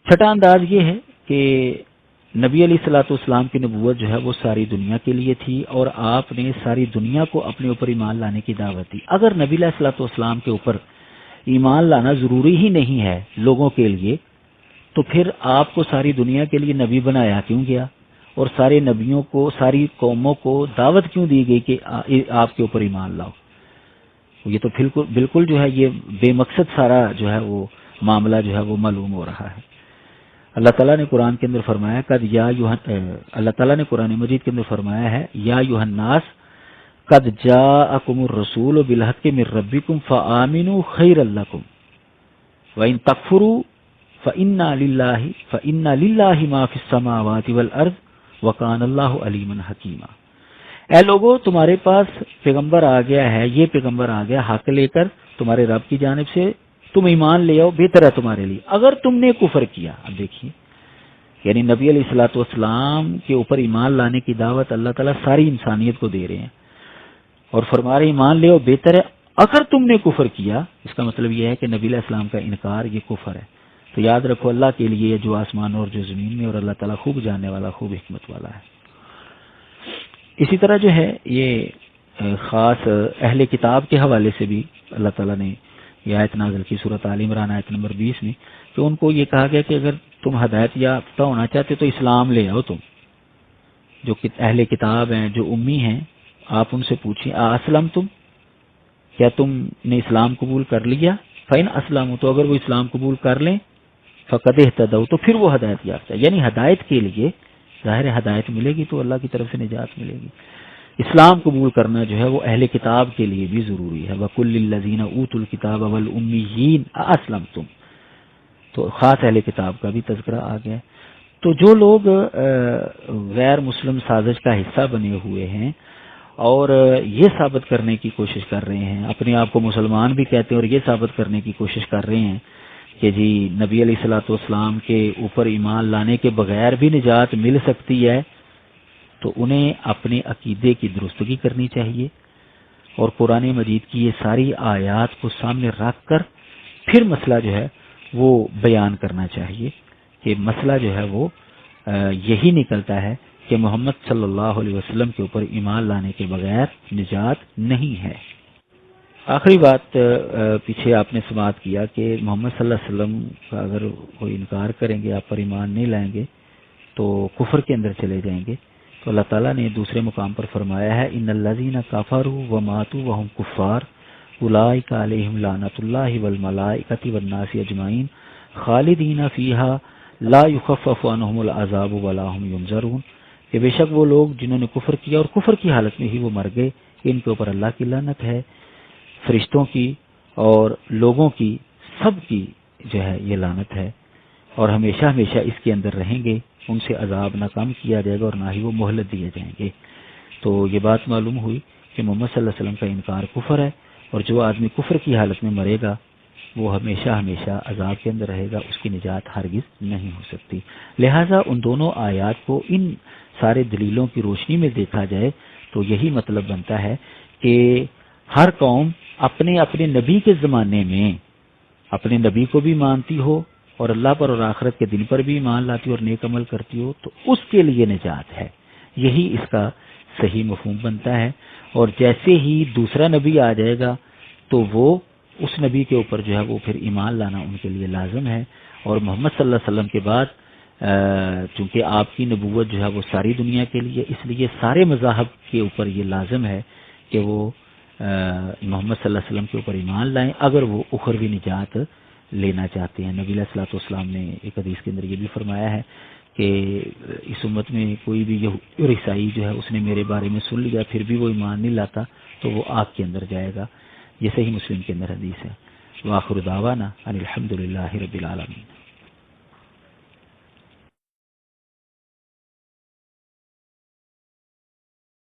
چھٹا انداز یہ ہے کہ نبی علیہ الصلوۃ والسلام کی نبوت جو ہے وہ ساری دنیا کے لیے تھی اور آپ نے ساری دنیا کو اپنے اوپر ایمان لانے کی دعوت دی۔ اگر نبی علیہ الصلوۃ والسلام کے اوپر ایمان لانا ضروری ہی نہیں ہے لوگوں کے لیے تو پھر آپ کو ساری دنیا کے لیے نبی بنایا کیوں گیا، اور سارے نبیوں کو، ساری قوموں کو دعوت کیوں دی گئی کہ آپ کے اوپر ایمان لاؤ؟ یہ تو بالکل جو ہے یہ بے مقصد سارا جو ہے وہ معاملہ جو ہے وہ معلوم ہو رہا ہے۔ اللہ تعالیٰ نے قرآن کے اندر فرمایا اللہ تعالیٰ نے قرآن مجید کے اندر فرمایا ہے یا ایھا الناس قد جاءکم الرسول بالحق من ربکم فآمنوا خیرا لکم وإن تکفروا فإن للہ ما فی السماوات والارض وکان اللہ علیما حکیما۔ اے لوگو، تمہارے پاس پیغمبر آ گیا ہے، یہ پیغمبر آ گیا حق لے کر تمہارے رب کی جانب سے، تم ایمان لے آؤ، بہتر ہے تمہارے لیے۔ اگر تم نے کفر کیا، اب دیکھیے یعنی نبی علیہ الصلوۃ والسلام کے اوپر ایمان لانے کی دعوت اللہ تعالیٰ ساری انسانیت کو دے رہے ہیں اور فرما رہے ایمان لے آؤ، بہتر ہے۔ اگر تم نے کفر کیا، اس کا مطلب یہ ہے کہ نبی علیہ السلام کا انکار یہ کفر ہے۔ تو یاد رکھو اللہ کے لیے جو آسمان اور جو زمین میں، اور اللہ تعالیٰ خوب جاننے والا، خوب حکمت والا ہے۔ اسی طرح جو ہے یہ خاص اہل کتاب کے حوالے سے بھی اللہ تعالیٰ نے یہ آیت نازل کی سورۃ آل عمران آیت نمبر 20 میں، کہ ان کو یہ کہا گیا کہ اگر تم ہدایت یافتہ ہونا چاہتے تو اسلام لے آؤ، تم جو اہل کتاب ہیں، جو امی ہیں، آپ ان سے پوچھیں اسلم تم، کیا تم نے اسلام قبول کر لیا؟ فإن اسلموا، تو اگر وہ اسلام قبول کر لیں، فقد اہتدوا، تو پھر وہ ہدایت یافتہ، یعنی ہدایت کے لیے ظاہر ہدایت ملے گی تو اللہ کی طرف سے نجات ملے گی۔ اسلام قبول کرنا جو ہے وہ اہل کتاب کے لیے بھی ضروری ہے۔ وَقُلْ لِلَّذِينَ أُوتُوا الْكِتَابَ وَالْأُمِّيِّينَ أَأَسْلَمْتُمْ، تو خاص اہل کتاب کا بھی تذکرہ آ گیا۔ تو جو لوگ غیر مسلم سازش کا حصہ بنے ہوئے ہیں اور یہ ثابت کرنے کی کوشش کر رہے ہیں، اپنے آپ کو مسلمان بھی کہتے ہیں اور یہ ثابت کرنے کی کوشش کر رہے ہیں کہ جی نبی علیہ الصلوۃ والسلام کے اوپر ایمان لانے کے بغیر بھی نجات مل سکتی ہے، تو انہیں اپنے عقیدے کی درستگی کرنی چاہیے اور قرآن مجید کی یہ ساری آیات کو سامنے رکھ کر پھر مسئلہ جو ہے وہ بیان کرنا چاہیے کہ مسئلہ جو ہے وہ یہی نکلتا ہے کہ محمد صلی اللہ علیہ وسلم کے اوپر ایمان لانے کے بغیر نجات نہیں ہے۔ آخری بات پیچھے آپ نے سماعت کیا کہ محمد صلی اللہ علیہ وسلم کا اگر کوئی انکار کریں گے، آپ پر ایمان نہیں لائیں گے تو کفر کے اندر چلے جائیں گے۔ تو اللہ تعالیٰ نے دوسرے مقام پر فرمایا ہے ان الذین کفروا وماتوا وهم کفار اولئک علیہم لعنۃ اللہ والملائکۃ والناس اجمعین خالدین فیہا لا یخفف عنہم العذاب ولا هم ینظرون کہ بے شک وہ لوگ جنہوں نے کفر کیا اور کفر کی حالت میں ہی وہ مر گئے، ان کے اوپر اللہ کی لعنت ہے، فرشتوں کی اور لوگوں کی، سب کی جو ہے یہ لعنت ہے، اور ہمیشہ ہمیشہ اس کے اندر رہیں گے، ان سے عذاب نہ کم کیا جائے گا اور نہ ہی وہ مہلت دیے جائیں گے۔ تو یہ بات معلوم ہوئی کہ محمد صلی اللہ علیہ وسلم کا انکار کفر ہے، اور جو آدمی کفر کی حالت میں مرے گا وہ ہمیشہ ہمیشہ عذاب کے اندر رہے گا، اس کی نجات ہرگز نہیں ہو سکتی۔ لہٰذا ان دونوں آیات کو ان سارے دلیلوں کی روشنی میں دیکھا جائے تو یہی مطلب بنتا ہے کہ ہر قوم اپنے اپنے نبی کے زمانے میں اپنے نبی کو بھی مانتی ہو اور اللہ پر اور آخرت کے دن پر بھی ایمان لاتی ہو اور نیک عمل کرتی ہو تو اس کے لیے نجات ہے، یہی اس کا صحیح مفہوم بنتا ہے۔ اور جیسے ہی دوسرا نبی آ جائے گا تو وہ اس نبی کے اوپر جو ہے وہ پھر ایمان لانا ان کے لیے لازم ہے، اور محمد صلی اللہ علیہ وسلم کے بعد چونکہ آپ کی نبوت جو ہے وہ ساری دنیا کے لیے، اس لیے سارے مذاہب کے اوپر یہ لازم ہے کہ وہ محمد صلی اللہ علیہ وسلم کے اوپر ایمان لائیں اگر وہ اخروی نجات لینا چاہتے ہیں۔ نبی علیہ الصلوۃ والسلام نے ایک حدیث کے اندر یہ بھی فرمایا ہے کہ اس امت میں کوئی بھی یہودی اور عیسائی جو ہے اس نے میرے بارے میں سن لیا پھر بھی وہ ایمان نہیں لاتا تو وہ آگ کے اندر جائے گا۔ یہ صحیح مسلم کے اندر حدیث ہے۔ وآخر دعوانا ان الحمد للہ رب العالمین۔